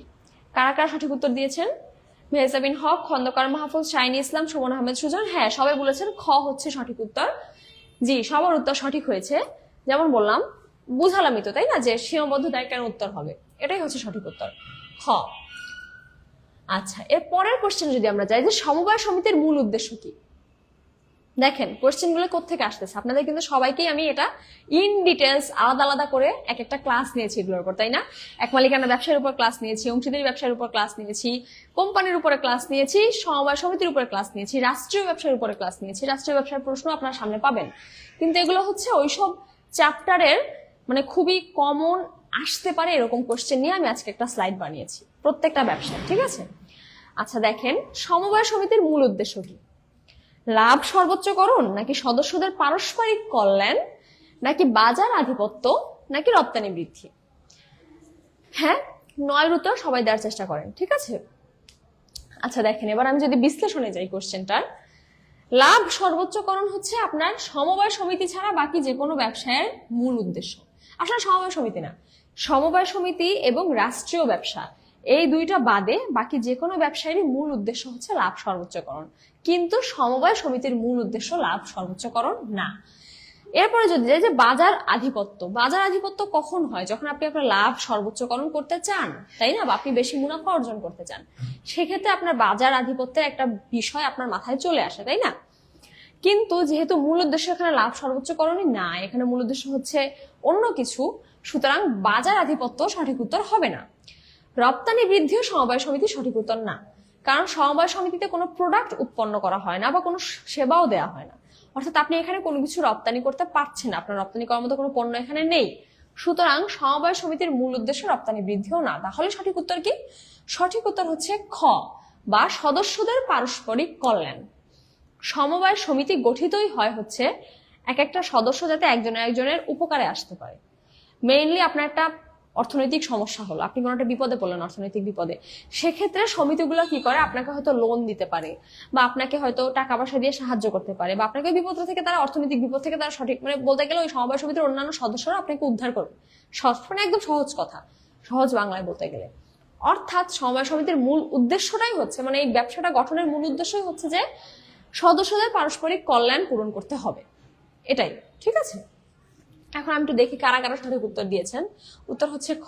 কারা কারা সঠিক উত্তর দিয়েছেন। মেহজাবিন হক, খন্দকার মাহফুজ, শাইনি ইসলাম, সুমন আহমেদ সুজন। হ্যাঁ, সবাই বলেছেন খ হচ্ছে সঠিক উত্তর। জি, সবার উত্তর সঠিক হয়েছে। যেমন বললাম, বুঝালামই তো, তাই না, যে সীমাবদ্ধতায় কেন উত্তর হবে, এটাই হচ্ছে সঠিক উত্তর, খ। আচ্ছা, এর পরের কোশ্চেন যদি আমরা যাই, যে সমবায় সমিতির মূল উদ্দেশ্য কি। দেখেন কোশ্চেন গুলো কোত্থেকে আসতেছে, আপনাদের কিন্তু সবাইকেই আমি এটা ইন ডিটেলস আলাদা আলাদা করে এক একটা ক্লাস নিয়েছি এগুলোর উপর, তাই না। এক মালিকানা ব্যবসার উপর ক্লাস নিয়েছি, অংশীদারি ব্যবসার উপর ক্লাস নিয়েছি, কোম্পানির উপরে ক্লাস নিয়েছি, সমবায় সমিতির উপরে ক্লাস নিয়েছি, রাষ্ট্রীয় ব্যবসার উপরে ক্লাস নিয়েছি। রাষ্ট্রীয় ব্যবসার প্রশ্ন আপনার সামনে পাবেন, কিন্তু এগুলো হচ্ছে ওইসব চ্যাপ্টারের মানে খুবই কমন আসতে পারে এরকম কোশ্চেন নিয়ে আমি আজকে একটা স্লাইড বানিয়েছি প্রত্যেকটা ব্যবসা, ঠিক আছে। আচ্ছা দেখেন, সমবায় সমিতির মূল উদ্দেশ্য কি। লাভ সর্বোচ্চকরণ, নাকি সদস্যদের পারস্পরিক কল্যাণ, নাকি বাজার আধিপত্য, নাকি রপ্তানি বৃদ্ধি। হ্যাঁ, 9 উত্তর সবাই দেওয়ার চেষ্টা করেন, ঠিক আছে। আচ্ছা দেখেন, এবার আমি যদি বিশ্লেষণে যাই কোশ্চেনটার, লাভ সর্বোচ্চকরণ হচ্ছে আপনার সমবায় সমিতি ছাড়া বাকি যে কোনো ব্যবসায়ের মূল উদ্দেশ্য। আসলে সমবায় সমিতি না, সমবায় সমিতি এবং রাষ্ট্রীয় ব্যবসা এই দুইটা বাদে বাকি যে কোনো ব্যবসায়েরই মূল উদ্দেশ্য হচ্ছে লাভ সর্বোচ্চকরণ, কিন্তু সমবায় সমিতির মূল উদ্দেশ্য লাভ সর্বোচ্চকরণ না। এরপরে যদি যাই যে বাজার আধিপত্য, বাজার আধিপত্য কখন হয়, যখন আপনি আপনার লাভ সর্বোচ্চকরণ করতে চান, তাই না, বা আপনি বেশি মুনাফা অর্জন করতে চান, সেক্ষেত্রে আপনার বাজার আধিপত্যের একটা বিষয় আপনার মাথায় চলে আসে, তাই না। কিন্তু যেহেতু মূল উদ্দেশ্য এখানে লাভ সর্বোচ্চকরণই না, এখানে মূল উদ্দেশ্য হচ্ছে অন্য কিছু, সুতরাং বাজার আধিপত্য সঠিক উত্তর হবে না। রপ্তানি বৃদ্ধিও সমবায় সমিতি সঠিক উত্তর না, কারণ সমবায় সমিতিতে কোনো প্রোডাক্ট উৎপন্ন করা হয় না বা কোনো সেবাও দেওয়া হয় না, অর্থাৎ আপনি এখানে কোনো কিছু রপ্তানি করতে পারছেন না, আপনার রপ্তানি করার মতো কোনো পণ্য এখানে নেই। সুতরাং সমবায় সমিতির মূল উদ্দেশ্য রপ্তানি বৃদ্ধিও না। তাহলে সঠিক উত্তর কি? সঠিক উত্তর হচ্ছে খ, বা সদস্যদের পারস্পরিক কল্যাণ। সমবায় সমিতি গঠিতই হয় হচ্ছে এক একটা সদস্য যাতে একজনের উপকারে আসতে পারে। মেইনলি আপনার একটা অর্থনৈতিক সমস্যা হলো, আপনি কোনো একটা বিপদে পড়লেন, অর্থনৈতিক বিপদে, সেক্ষেত্রে সমিতিগুলো কি করে, আপনাকে হয়তো লোন দিতে পারে, বা আপনাকে হয়তো টাকা পয়সা দিয়ে সাহায্য করতে পারে, বা আপনাকে বিপদ থেকে তারা, অর্থনৈতিক বিপদ থেকে তারা সঠিক, মানে বলতে গেলে ওই সমবায় সমিতির অন্যান্য সদস্যরা আপনাকে উদ্ধার করবে। মানে একদম সহজ কথা, সহজ বাংলায় বলতে গেলে। অর্থাৎ সমবায় সমিতির মূল উদ্দেশ্যটাই হচ্ছে, মানে এই ব্যবসাটা গঠনের মূল উদ্দেশ্যই হচ্ছে যে সদস্যদের পারস্পরিক কল্যাণ পূরণ করতে হবে, এটাই, ঠিক আছে। এখন আমি একটু দেখি কারা কারা সঠিক উত্তর দিয়েছেন। উত্তর হচ্ছে খ,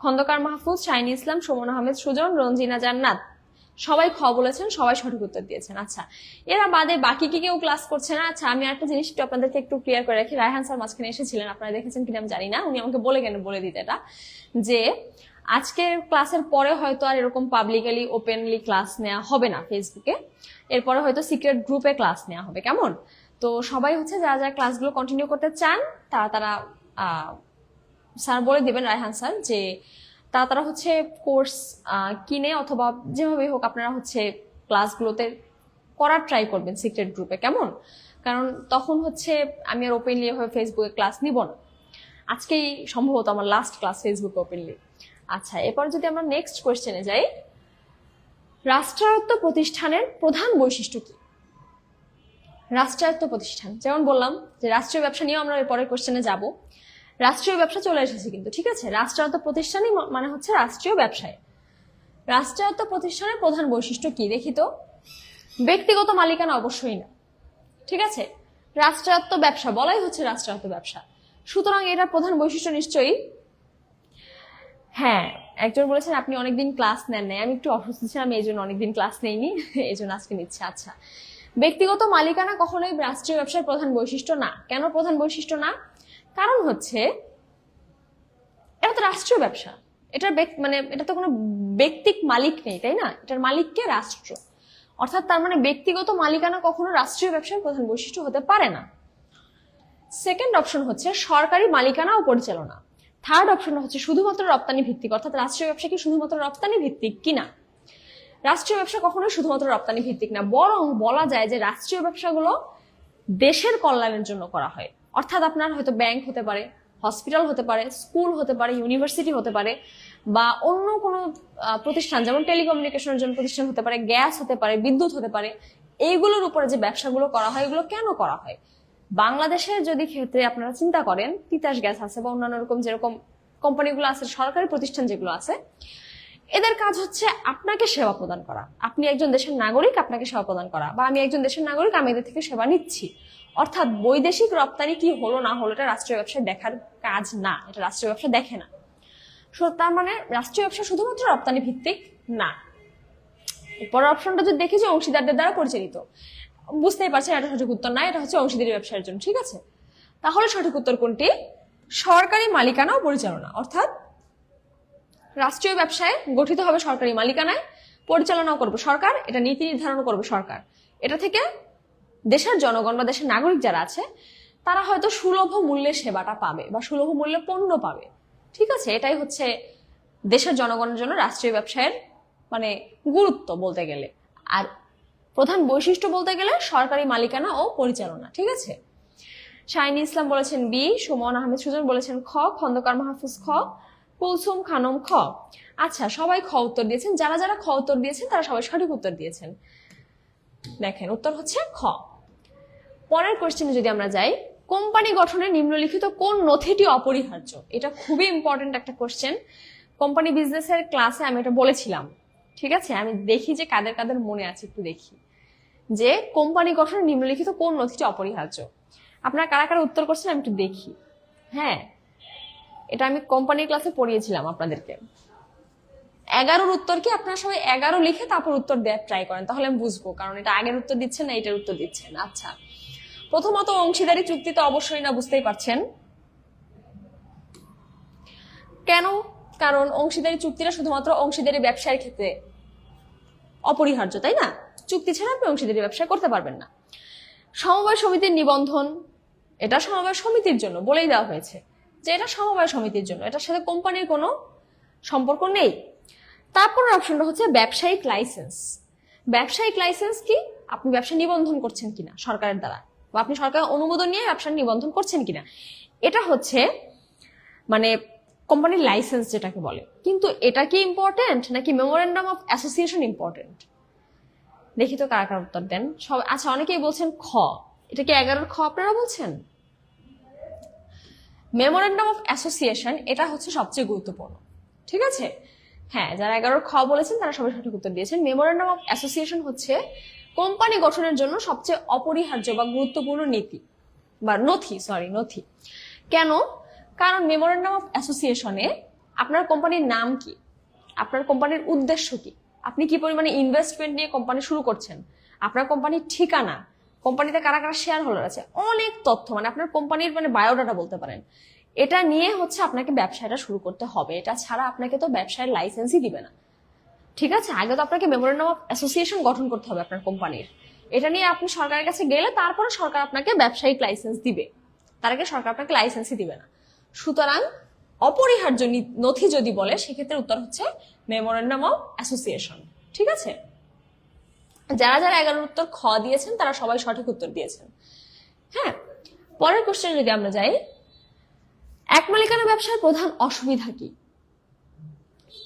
খন্দকার মাহফুজ, শাইনি ইসলাম, সুমন আহমেদ সুজন, রঞ্জিনা জান্নাত, সবাই খ বলেছেন, সবাই সঠিক উত্তর দিয়েছেন। আচ্ছা, এরা বাদে বাকি কি কেউ ক্লাস করছে না? আচ্ছা, আমি একটা জিনিস একটু আপনাদেরকে একটু ক্লিয়ার করে রাখি। রায়হান স্যার মাঝখানে এসেছিলেন, আপনারা দেখেছেন কিনা আমি জানি না, উনি আমাকে বলে দিতে এটা, যে আজকের ক্লাসের পরে হয়তো আর এরকম পাবলিকলি ওপেনলি ক্লাস নেওয়া হবে না ফেসবুকে, এরপরে হয়তো সিক্রেট গ্রুপে ক্লাস নেওয়া হবে, কেমন? তো সবাই হচ্ছে যারা যারা ক্লাসগুলো কন্টিনিউ করতে চান তারা স্যার বলে দিবেন, রায়হান স্যার, যে তারা হচ্ছে কোর্স কিনে অথবা যেভাবেই হোক আপনারা হচ্ছে ক্লাসগুলোতে করার ট্রাই করবেন সিক্রেট গ্রুপে, কেমন? কারণ তখন হচ্ছে আমি আর ওপেনলি এভাবে ফেসবুকে ক্লাস নিব না। আজকেই সম্ভবত আমার লাস্ট ক্লাস ফেসবুকে ওপেনলি। আচ্ছা, এরপর যদি আমরা নেক্সট কোয়েশ্চেনে যাই, রাষ্ট্রায়ত্ত প্রতিষ্ঠানের প্রধান বৈশিষ্ট্য কি? রাষ্ট্রায়ত্ত প্রতিষ্ঠান, যেমন বললাম যে রাষ্ট্রীয় ব্যবসা নিয়েও আমরা পরের কোশ্চেনে যাব। রাষ্ট্রীয় ব্যবসা চলে এসেছে কিন্তু, ঠিক আছে। রাষ্ট্রায়ত্ত প্রতিষ্ঠানই মানে হচ্ছে রাষ্ট্রীয় ব্যবসায়। রাষ্ট্রায়ত্ত প্রতিষ্ঠানের প্রধান বৈশিষ্ট্য কি দেখি তো। ব্যক্তিগত মালিকানা অবশ্যই না, ঠিক আছে। রাষ্ট্রায়ত্ত ব্যবসা বলাই হচ্ছে রাষ্ট্রায়ত্ত ব্যবসা, সুতরাং এটার প্রধান বৈশিষ্ট্য নিশ্চয়ই, হ্যাঁ, একজন বলেছেন আপনি অনেকদিন ক্লাস নেন নাই। আমি একটু অসুস্থ ছিলাম, এই জন্য অনেকদিন ক্লাস নেইনি, এই জন্য আজকে নিচ্ছে। আচ্ছা, ব্যক্তিগত মালিকানা কখনোই রাষ্ট্রীয় ব্যবসার প্রধান বৈশিষ্ট্য না। কেন প্রধান বৈশিষ্ট্য না? কারণ হচ্ছে এটা তো রাষ্ট্রীয় ব্যবসা, এটার মানে এটা তো কোনো ব্যক্তিক মালিক নেই, তাই না, এটার মালিককে রাষ্ট্র, অর্থাৎ তার মানে ব্যক্তিগত মালিকানা কখনো রাষ্ট্রীয় ব্যবসার প্রধান বৈশিষ্ট্য হতে পারে না। সেকেন্ড অপশন হচ্ছে সরকারি মালিকানা ও পরিচালনা। থার্ড অপশন হচ্ছে শুধুমাত্র রপ্তানি ভিত্তিক, অর্থাৎ রাষ্ট্রীয় ব্যবসা কি শুধুমাত্র রপ্তানি ভিত্তিক কিনা। রাষ্ট্রীয় ব্যবসা কখনোই শুধুমাত্র রপ্তানি ভিত্তিক না, বরং বলা যায় যে রাষ্ট্রীয় ব্যবসাগুলো দেশের কল্যাণের জন্য করা হয়। অর্থাৎ আপনার হয়তো ব্যাংক হতে পারে, হসপিটাল হতে পারে, স্কুল হতে পারে, ইউনিভার্সিটি হতে পারে, বা অন্য কোনো প্রতিষ্ঠান যেমন টেলিকমিউনিকেশনের জন্য প্রতিষ্ঠান হতে পারে, গ্যাস হতে পারে, বিদ্যুৎ হতে পারে। এইগুলোর উপরে যে ব্যবসাগুলো করা হয় এগুলো কেন করা হয়? বাংলাদেশের যদি ক্ষেত্রে আপনারা চিন্তা করেন, তিতাস গ্যাস আছে বা অন্যান্য রকম যেরকম কোম্পানিগুলো আছে, সরকারি প্রতিষ্ঠান যেগুলো আছে, এদের কাজ হচ্ছে আপনাকে সেবা প্রদান করা। আপনি একজন দেশের নাগরিক, আপনাকে সেবা প্রদান করা, বা আমি একজন দেশের নাগরিক, আমি এদের থেকে সেবা নিচ্ছি। অর্থাৎ বৈদেশিক রপ্তানি কি হলো না হলো এটা রাষ্ট্রীয় ব্যবসায় দেখার কাজ না, এটা রাষ্ট্রীয় ব্যবসা দেখে না। তার মানে রাষ্ট্রীয় ব্যবসা শুধুমাত্র রপ্তানি ভিত্তিক না। পরের অপশনটা যদি দেখি যে অংশীদারদের দ্বারা পরিচালিত, বুঝতেই পারছেন এটা সঠিক উত্তর না, এটা হচ্ছে অংশীদারি ব্যবসার জন্য। ঠিক আছে, তাহলে সঠিক উত্তর কোনটি? সরকারি মালিকানা ও পরিচালনা। অর্থাৎ রাষ্ট্রীয় ব্যবসায় গঠিত হবে সরকারি মালিকানায়, পরিচালনাও করবে সরকার, এটা নীতি নির্ধারণ করবে সরকার। এটা থেকে দেশের জনগণ বা দেশের নাগরিক যারা আছে তারা হয়তো সুলভ মূল্যে সেবাটা পাবে বা সুলভ মূল্যে পণ্য পাবে। ঠিক আছে, এটাই হচ্ছে দেশের জনগণের জন্য রাষ্ট্রীয় ব্যবসায়ের মানে গুরুত্ব বলতে গেলে। আর প্রধান বৈশিষ্ট্য বলতে গেলে সরকারি মালিকানা ও পরিচালনা। ঠিক আছে, শাহিনী ইসলাম বলেছেন বি, সুমন আহমেদ সুজন বলেছেন খ, খন্দকার মাহফুজ খ, কুলসুম খানম খ। আচ্ছা, সবাই খ উত্তর দিয়েছেন। যারা যারা খ উত্তর দিয়েছেন তারা সবাই সঠিক উত্তর দিয়েছেন। দেখেন উত্তর হচ্ছে খ। পরের কোশ্চেনে যদি আমরা যাই, কোম্পানি গঠনে নিম্নলিখিত কোন নথিটি অপরিহার্য? এটা খুবই ইম্পর্টেন্ট একটা কোশ্চেন। কোম্পানি বিজনেসের ক্লাসে আমি এটা বলেছিলাম। ঠিক আছে, আমি দেখি যে কাদের কাদের মনে আছে, একটু দেখি যে কোম্পানি গঠনে নিম্নলিখিত কোন নথিটি অপরিহার্য। আপনারা কারা কারা উত্তর করছেন আমি একটু দেখি। হ্যাঁ, এটা আমি কোম্পানির ক্লাসে পড়িয়েছিলাম আপনাদেরকে। 11-র উত্তর কি? আপনারা সবাই 11 লিখে তারপর উত্তর দেওয়ার ট্রাই করেন, তাহলে আমি বুঝবো, কারণ এটা আগের উত্তর দিচ্ছেন না এটার উত্তর দিচ্ছেন। আচ্ছা, প্রথমত অংশীদারি চুক্তি তো অবশ্যই না, বুঝতেই পারছেন কেন। কারণ অংশীদারি চুক্তিটা শুধুমাত্র অংশীদারি ব্যবসায়ের ক্ষেত্রে অপরিহার্য, তাই না? চুক্তি ছাড়া আপনি অংশীদারি ব্যবসা করতে পারবেন না। সমবায় সমিতির নিবন্ধন, এটা সমবায় সমিতির জন্য বলেই দেওয়া হয়েছে যে এটা সমবায় সমিতির জন্য, এটার সাথে কোম্পানির কোনো সম্পর্ক নেই। তারপর অপশনটা হচ্ছে ব্যবসায়িক লাইসেন্স। ব্যবসায়িক লাইসেন্স কি? আপনি ব্যবসা নিবন্ধন করছেন কিনা সরকারের দ্বারা, বা আপনি সরকারের অনুমোদন নিয়ে ব্যবসা নিবন্ধন করছেন কিনা, এটা হচ্ছে মানে কোম্পানির লাইসেন্স যেটাকে বলে। কিন্তু এটা কি ইম্পর্টেন্ট নাকি মেমোরেন্ডাম অফ অ্যাসোসিয়েশন ইম্পর্টেন্ট? দেখি তো কারা কারা উত্তর দেন সব। আচ্ছা, অনেকেই বলছেন খ। এটা কি 11-র খ আপনারা বলছেন? মেমোরেন্ডাম অফ অ্যাসোসিয়েশন এটা হচ্ছে সবচেয়ে গুরুত্বপূর্ণ। ঠিক আছে, হ্যাঁ, যারা 11-র খ বলেছেন তারা সবাই সঠিক উত্তর দিয়েছেন। মেমোরেন্ডাম অফ অ্যাসোসিয়েশন হচ্ছে কোম্পানি গঠনের জন্য সবচেয়ে অপরিহার্য বা গুরুত্বপূর্ণ নীতি বা নথি। কেন? কারণ মেমোরেন্ডাম অফ অ্যাসোসিয়েশনে আপনার কোম্পানির নাম কি, আপনার কোম্পানির উদ্দেশ্য কি, আপনি কি পরিমাণে ইনভেস্টমেন্ট নিয়ে কোম্পানি শুরু করছেন, আপনার কোম্পানির ঠিকানা, কোম্পানিতে কারা কারা শেয়ার হোল্ডার আছে, অনেক তথ্য, মানে আপনার কোম্পানির মানে বায়োডাটা বলতে পারেন, এটা নিয়ে হচ্ছে আপনাকে ব্যবসাটা শুরু করতে হবে। এটা ছাড়া আপনাকে তো ব্যবসায়ের লাইসেন্সই দিবে না। ঠিক আছে, আগে তো আপনাকে মেমোরেন্ডাম অফ অ্যাসোসিয়েশন গঠন করতে হবে আপনার কোম্পানির। এটা নিয়ে আপনি সরকারের কাছে গেলে তারপরে সরকার আপনাকে ব্যবসায়িক লাইসেন্স দিবে, তার আগে সরকার আপনাকে লাইসেন্সই দিবে না। সুতরাং অপরিহার্য নথি যদি বলে সেক্ষেত্রে উত্তর হচ্ছে মেমোরেন্ডাম অফ অ্যাসোসিয়েশন। ঠিক আছে, যারা যারা 11-র উত্তর খ দিয়েছেন তারা সবাই সঠিক উত্তর দিয়েছেন। হ্যাঁ, পরের কোশ্চেন যদি আমরা যাই, এক মালিকানা ব্যবসার প্রধান অসুবিধা কি?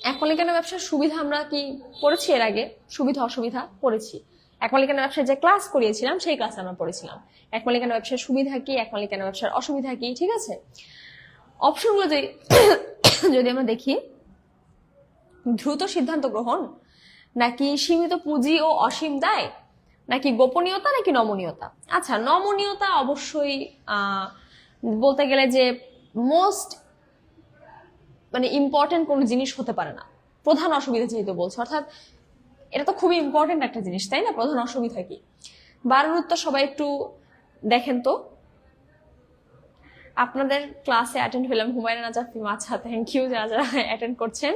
এক মালিকানা ব্যবসার সুবিধা আমরা কি পড়েছি এর আগে? সুবিধা অসুবিধা পড়েছি। এক মালিকানা ব্যবসার যে ক্লাস করিয়েছিলাম সেই ক্লাসে আমরা পড়েছিলাম এক মালিকানা ব্যবসার সুবিধা কি, এক মালিকানা ব্যবসার অসুবিধা কি। ঠিক আছে, অপশনগুলো যদি আমরা দেখি, দ্রুত সিদ্ধান্ত গ্রহণ, নাকি সীমিত পুঁজি ও অসীম দায়, নাকি গোপনীয়তা, নাকি নমনীয়তা। আচ্ছা, নমনীয়তা অবশ্যই বলতে গেলে যে মোস্ট মানে ইম্পর্টেন্ট কোনো জিনিস হতে পারে না, প্রধান অসুবিধা যেহেতু বলছে, অর্থাৎ এটা তো খুবই ইম্পর্টেন্ট একটা জিনিস, তাই না? প্রধান অসুবিধা কি? 12-র উত্তর সবাই একটু দেখেন তো। আপনাদের ক্লাসে অ্যাটেন্ড হলাম হুমায়রা নাজাফ ফিমা। আচ্ছা, থ্যাংক ইউ যারা যারা অ্যাটেন্ড করছেন।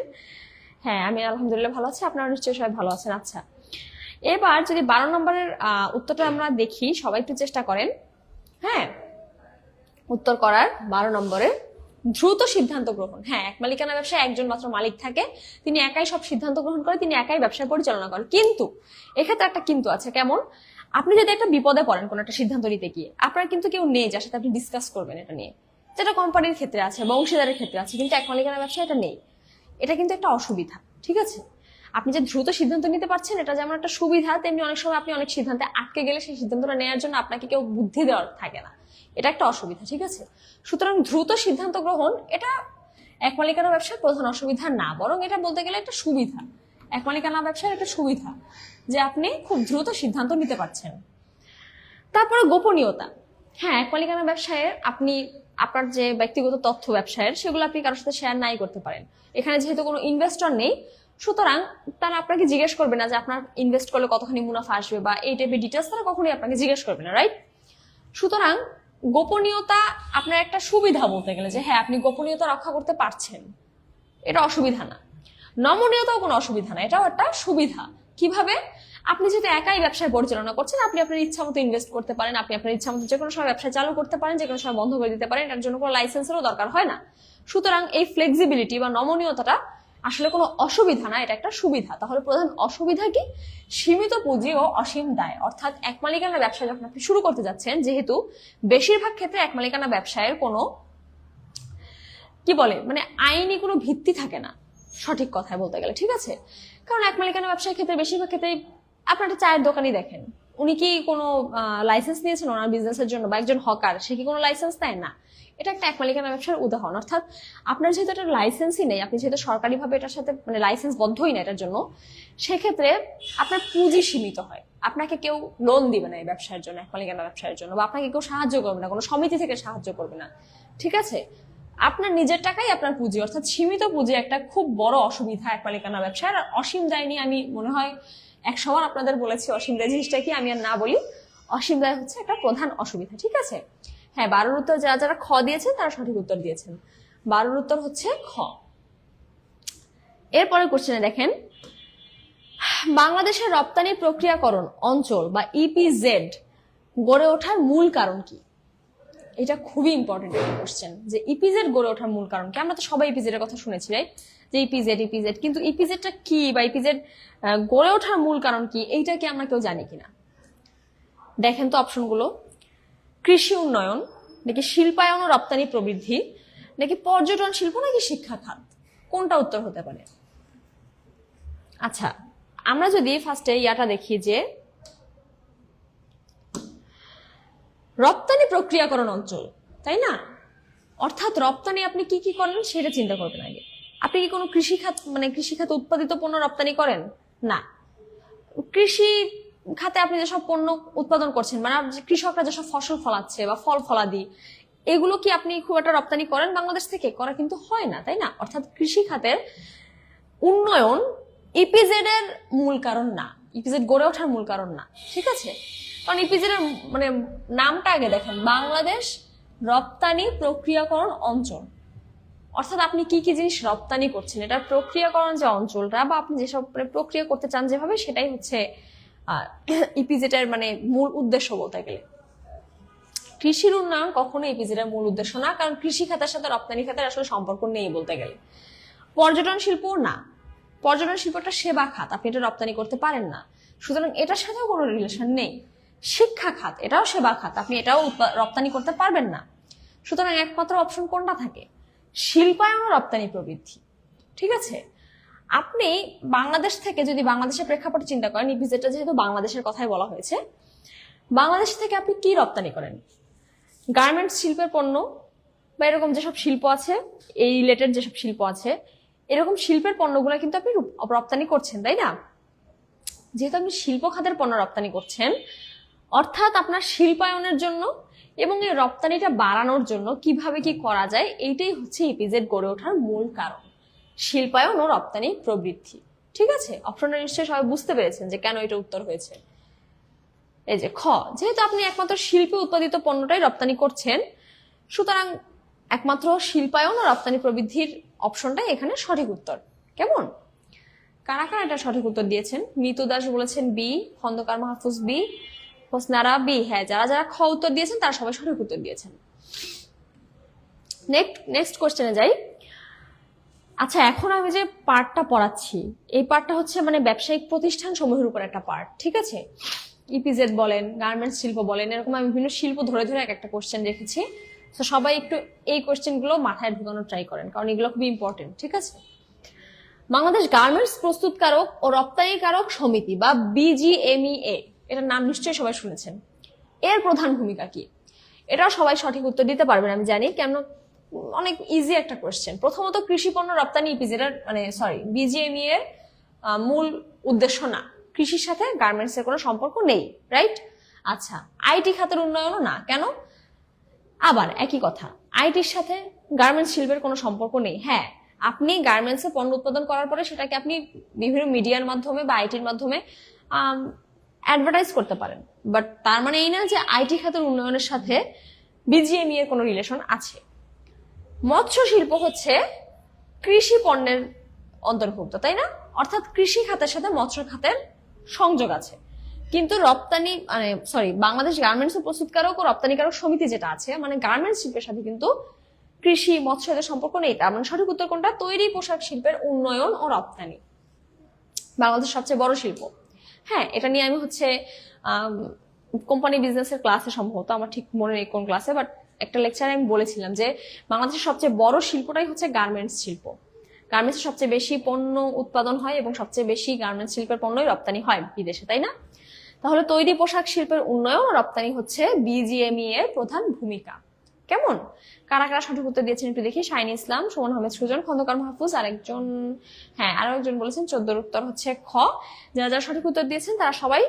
হ্যাঁ, আমি আলহামদুলিল্লাহ ভালো আছি, আপনারা নিশ্চয়ই সবাই ভালো আছেন। আচ্ছা, এবার যদি 12 নম্বরের উত্তরটা আমরা দেখি, সবাই একটু চেষ্টা করেন হ্যাঁ উত্তর করার। 12 নম্বরের দ্রুত সিদ্ধান্ত গ্রহণ। হ্যাঁ, এক মালিকানা ব্যবসায় একজন মাত্র মালিক থাকে, তিনি একাই সব সিদ্ধান্ত গ্রহণ করে, তিনি একাই ব্যবসা পরিচালনা করেন। কিন্তু এক্ষেত্রে একটা কিন্তু আছে। কেমন? আপনি যদি একটা বিপদে পড়েন কোনো একটা সিদ্ধান্ত নিতে গিয়ে, আপনার কিন্তু কেউ নেই যার সাথে আপনি ডিসকাস করবেন এটা নিয়ে, যেটা কোম্পানির ক্ষেত্রে আছে বা অংশীদারের ক্ষেত্রে আছে, কিন্তু এক মালিকানা ব্যবসা এটা নেই। এটা কিন্তু একটা অসুবিধা, ঠিক আছে? আপনি যে দ্রুত সিদ্ধান্ত নিতে পারছেন এটা যেমন একটা সুবিধা, তেমনি অনেক সময় আপনি অনেক সিদ্ধান্তে আটকে গেলে সেই সিদ্ধান্তটা নেওয়ার জন্য আপনাকে কেউ বুদ্ধি দেওয়ার থাকে না, এটা একটা অসুবিধা, ঠিক আছে? সুতরাং দ্রুত সিদ্ধান্ত গ্রহণ এটা এক মালিকানা ব্যবসার প্রধান অসুবিধা না, বরং এটা বলতে গেলে একটা সুবিধা। এক মালিকানা ব্যবসার একটা সুবিধা যে আপনি খুব দ্রুত সিদ্ধান্ত নিতে পারছেন। তারপরে গোপনীয়তা। হ্যাঁ, এক মালিকানা ব্যবসায় আপনি আপনার যে ব্যক্তিগত তথ্য ব্যবসায়ের সেগুলো আপনি কারোর সাথে শেয়ার নাই করতে পারেন। এখানে যেহেতু কোনো ইনভেস্টর নেই, সুতরাং তারা আপনাকে জিজ্ঞেস করবে না যে আপনার ইনভেস্ট করলে কতখানি মুনাফা আসবে বা এই টাইপের ডিটেলস তারা কখনোই আপনাকে জিজ্ঞেস করবে না, রাইট? সুতরাং গোপনীয়তা আপনার একটা সুবিধা বলতে গেলে, যে হ্যাঁ আপনি গোপনীয়তা রক্ষা করতে পারছেন, এটা অসুবিধা না। নমনীয়তাও কোনো অসুবিধা না, এটাও একটা সুবিধা। কিভাবে? আপনি যেহেতু একাই ব্যবসায় পরিচালনা করছেন, আপনি আপনার ইচ্ছা মতো ইনভেস্ট করতে পারেন, আপনি আপনার ইচ্ছা মতো যে কোনো সময় ব্যবসা চালু করতে পারেন, যে কোনো সময় বন্ধ করে দিতে পারেন, এটার জন্য কোনো লাইসেন্সেরও দরকার হয় না। সুতরাং এই ফ্লেক্সিবিলিটি বা নমনীয়তাটা আসলে কোনো অসুবিধা না, এটা একটা সুবিধা। তাহলে প্রধান অসুবিধা কি? সীমিত পুঁজি ও অসীম দায়। অর্থাৎ এক মালিকানা ব্যবসা যখন আপনি শুরু করতে যাচ্ছেন, যেহেতু বেশিরভাগ ক্ষেত্রে এক মালিকানা ব্যবসায়ের কোনো কি বলে মানে আইনি কোনো ভিত্তি থাকে না, সঠিক কথায় বলতে গেলে, ঠিক আছে? কারণ এক মালিকানা ব্যবসার ক্ষেত্রে বেশিরভাগ ক্ষেত্রে আপনার একটা চায়ের দোকানই দেখেন, উনি কি কোনো লাইসেন্স নিয়েছেন ওনার বিজনেসের জন্য? বা একজন হকার, সে কি কোনো লাইসেন্স দেয় না? এটা একটা এক মালিকানা ব্যবসার উদাহরণ। অর্থাৎ আপনার যেহেতু একটা লাইসেন্সই নেই, আপনি যেহেতু সরকারিভাবে এটার সাথে মানে লাইসেন্স বদ্ধই না এটার জন্য, সেক্ষেত্রে আপনার পুঁজি সীমিত হয়। আপনাকে কেউ লোন দিবে না এই ব্যবসার জন্য, এক মালিকানা ব্যবসার জন্য, বা আপনাকে কেউ সাহায্য করবে না, কোনো সমিতি থেকে সাহায্য করবে না, ঠিক আছে? আপনার নিজের টাকাই আপনার পুঁজি, অর্থাৎ সীমিত পুঁজি একটা খুব বড় অসুবিধা এক মালিকানা ব্যবসার। আর অসীম দায় নিয়ে আমি মনে হয় 100 বার আপনাদের বলেছি অসীম দায় জিনিসটা কি, আমি আর না বলি। অসীম দায় হচ্ছে একটা প্রধান অসুবিধা, ঠিক আছে? হ্যাঁ, 12 উত্তর যারা যারা খ দিয়েছেন তারা সঠিক উত্তর দিয়েছেন। 12 উত্তর হচ্ছে খ। এরপরে কোশ্চেনে দেখেন, বাংলাদেশের রপ্তানি প্রক্রিয়াকরণ অঞ্চল বা ইপিজেড গড়ে ওঠার মূল কারণ কি? এটা খুবই ইম্পর্টেন্ট একটা কোশ্চেন, যে ইপিজেড গড়ে ওঠার মূল কারণ কি? আমরা তো সবাই ইপিজেড এর কথা শুনেছি, রাইট? যে ইপিজেড, কিন্তু ইপিজেডটা কি বা ইপিজেড গড়ে ওঠার মূল কারণ কি, এইটা কি আমরা কেউ জানি কিনা? দেখেন তো অপশনগুলো, কৃষি উন্নয়ন, নাকি শিল্পায়ন ও রপ্তানি প্রবৃদ্ধি, নাকি পর্যটন শিল্প, নাকি শিক্ষা খাত? কোনটা উত্তর হতে পারে? আচ্ছা, আমরা যদি ফার্স্টে ইয়াটা দেখি, যে রপ্তানি প্রক্রিয়াকরণ অঞ্চল, তাই না? অর্থাৎ রপ্তানি আপনি কি কি করেন সেটা চিন্তা করবেন আগে। আপনি কি কোনো কৃষি খাতে উৎপাদিত পণ্য রপ্তানি করেন? না। কৃষি খাতে আপনি যেসব পণ্য উৎপাদন করছেন, মানে কৃষকরা যেসব ফসল ফলাচ্ছে বা ফল ফলাদি, এগুলো কি আপনি খুব একটা রপ্তানি করেন বাংলাদেশ থেকে? করা কিন্তু হয় না, তাই না? অর্থাৎ কৃষি খাতের উন্নয়ন ইপিজেড এর মূল কারণ না, ইপিজেড গড়ে ওঠার মূল কারণ না, ঠিক আছে? কারণ ইপিজেড এর মানে নামটা আগে দেখেন, বাংলাদেশ রপ্তানি প্রক্রিয়াকরণ অঞ্চল। অর্থাৎ আপনি কি কি জিনিস রপ্তানি করছেন, এটা প্রক্রিয়াকরণ যে অঞ্চলটা বা আপনি যেসব প্রক্রিয়া করতে চান যেভাবে, সেটাই হচ্ছে ইপিজেড এর মানে মূল উদ্দেশ্য বলতে গেলে। কৃষির উন্নয়ন কখনো ইপিজেড এর মূল উদ্দেশ্য না, কারণ কৃষি খাতের সাথে রপ্তানি খাতের আসলে সম্পর্ক নেই বলতে গেলে। পর্যটন শিল্প না, পর্যটন শিল্পটা সেবা খাত, আপনি এটা রপ্তানি করতে পারেন না, সুতরাং এটার সাথেও কোনো রিলেশন নেই। শিক্ষা খাত, এটাও সেবা খাত, আপনি এটাও রপ্তানি করতে পারবেন না, সুতরাং একমাত্র অপশন কোনটা থাকে? শিল্পায়ন ও রপ্তানি প্রবৃদ্ধি, ঠিক আছে? আপনি বাংলাদেশ থেকে যদি বাংলাদেশের প্রেক্ষাপটে চিন্তা করেন, ইপিজেডটা যেহেতু বাংলাদেশের কথাই বলা হয়েছে, বাংলাদেশ থেকে আপনি কি রপ্তানি করেন? গার্মেন্টস শিল্পের পণ্য বা এরকম যেসব শিল্প আছে, এই রিলেটেড যেসব শিল্প আছে, এরকম শিল্পের পণ্যগুলো কিন্তু আপনি রপ্তানি করছেন, তাই না? যেহেতু আপনি শিল্প খাতের পণ্য রপ্তানি করছেন, অর্থাৎ আপনার শিল্পায়নের জন্য এবং এই রপ্তানিটা বাড়ানোর জন্য কিভাবে কি করা যায়, এইটাই হচ্ছে ইপিজেড গড়ে ওঠার মূল কারণ, শিল্পায়ন ও রপ্তানি প্রবৃদ্ধি, ঠিক আছে? অপশনটা নিশ্চয়ই সবাই বুঝতে পেরেছেন যে কেন এটা উত্তর হয়েছে। এই যে খ, যেহেতু আপনি একমাত্র শিল্পে উৎপাদিত পণ্যটাই রপ্তানি করছেন, সুতরাং একমাত্র শিল্পায়ন ও রপ্তানি প্রবৃদ্ধির অপশনটাই এখানে সঠিক উত্তর। কেমন? কারা কারা এটা সঠিক উত্তর দিয়েছেন? মিতু দাস বলেছেন বি, খন্দকার মাহফুজ বি, হোসনারা বি। হ্যাঁ, যারা যারা খ উত্তর দিয়েছেন তারা সবাই সঠিক উত্তর দিয়েছেন। নেক্সট কোশ্চেনে যাই। আচ্ছা, এখন আমি যে পার্টটা পড়াচ্ছি, এই পার্টটা হচ্ছে মানে ব্যবসায়িক প্রতিষ্ঠান সমূহের উপর একটা পার্ট, ঠিক আছে? ইপিজেড বলেন, গার্মেন্টস শিল্প বলেন, এরকম আমি বিভিন্ন শিল্প ধরে ধরে এক একটা কোশ্চেন রেখেছি। তো সবাই একটু এই কোশ্চেনগুলো মাথায় ঢুকানোর ট্রাই করেন, কারণ এগুলো খুবই ইম্পর্টেন্ট, ঠিক আছে? বাংলাদেশ গার্মেন্টস প্রস্তুতকারক ও রপ্তানিকারক সমিতি বা বিজিএমইএ, এটার নাম নিশ্চয়ই সবাই শুনেছেন। এর প্রধান ভূমিকা কি? এটাও সবাই সঠিক উত্তর দিতে পারবেন আমি জানি, কেন অনেক ইজি একটা কোশ্চেন। প্রথমত কৃষি পণ্য রপ্তানি ইপিজেড বিজিএমই এর মূল উদ্দেশ্য না, কৃষির সাথে গার্মেন্টস এর কোনো সম্পর্ক নেই, রাইট? আচ্ছা, আইটি খাতের উন্নয়নও না, কেন? আবার একই কথা, আইটির সাথে গার্মেন্টস শিল্পের কোনো সম্পর্ক নেই। হ্যাঁ, আপনি গার্মেন্টস এ পণ্য উৎপাদন করার পরে সেটাকে আপনি বিভিন্ন মিডিয়ার মাধ্যমে বা আইটির মাধ্যমে অ্যাডভার্টাইজ করতে পারেন, বাট তার মানে এই না যে আইটি খাতের উন্নয়নের সাথে বিজিএমই এর কোনো রিলেশন আছে। মৎস্য শিল্প হচ্ছে কৃষি পণ্যের অন্তর্ভুক্ত, তাই না? অর্থাৎ কৃষি খাতের সাথে মৎস্য খাতের সংযোগ আছে, কিন্তু বাংলাদেশ গার্মেন্টস প্রস্তুতকারক ও রপ্তানিকারক সমিতি যেটা আছে, মানে গার্মেন্টস শিল্পের সাথে কিন্তু কৃষি মৎস্যের সম্পর্ক নেই। তার মানে সঠিক উত্তর কোনটা? তৈরি পোশাক শিল্পের উন্নয়ন ও রপ্তানি বাংলাদেশ সবচেয়ে বড় শিল্প। হ্যাঁ, এটা নিয়ে আমি কোম্পানি বিজনেসের ক্লাসে, সম্ভবত আমার ঠিক মনে নেই কোন ক্লাসে, বাট একটা লেকচারে আমি বলেছিলাম যে বাংলাদেশের সবচেয়ে বড় শিল্পটাই হচ্ছে গার্মেন্টস শিল্প। গার্মেন্টসের সবচেয়ে বেশি পণ্য উৎপাদন হয় এবং সবচেয়ে বেশি গার্মেন্টস শিল্পের পণ্যই রপ্তানি হয় বিদেশে, তাই না? তাহলে তৈরি পোশাক শিল্পের উন্নয়ন ও রপ্তানি হচ্ছে বিজিএমই এর প্রধান ভূমিকা। কেমন? কারা কারা সঠিক উত্তর দিয়েছেন একটু দেখি। শাইন ইসলাম, সুমন আহমেদ সুজন, খন্দকার মাহফুজ, আরো একজন বলেছেন 14 উত্তর হচ্ছে খ। যারা যারা সঠিক উত্তর দিয়েছেন তারা সবাই,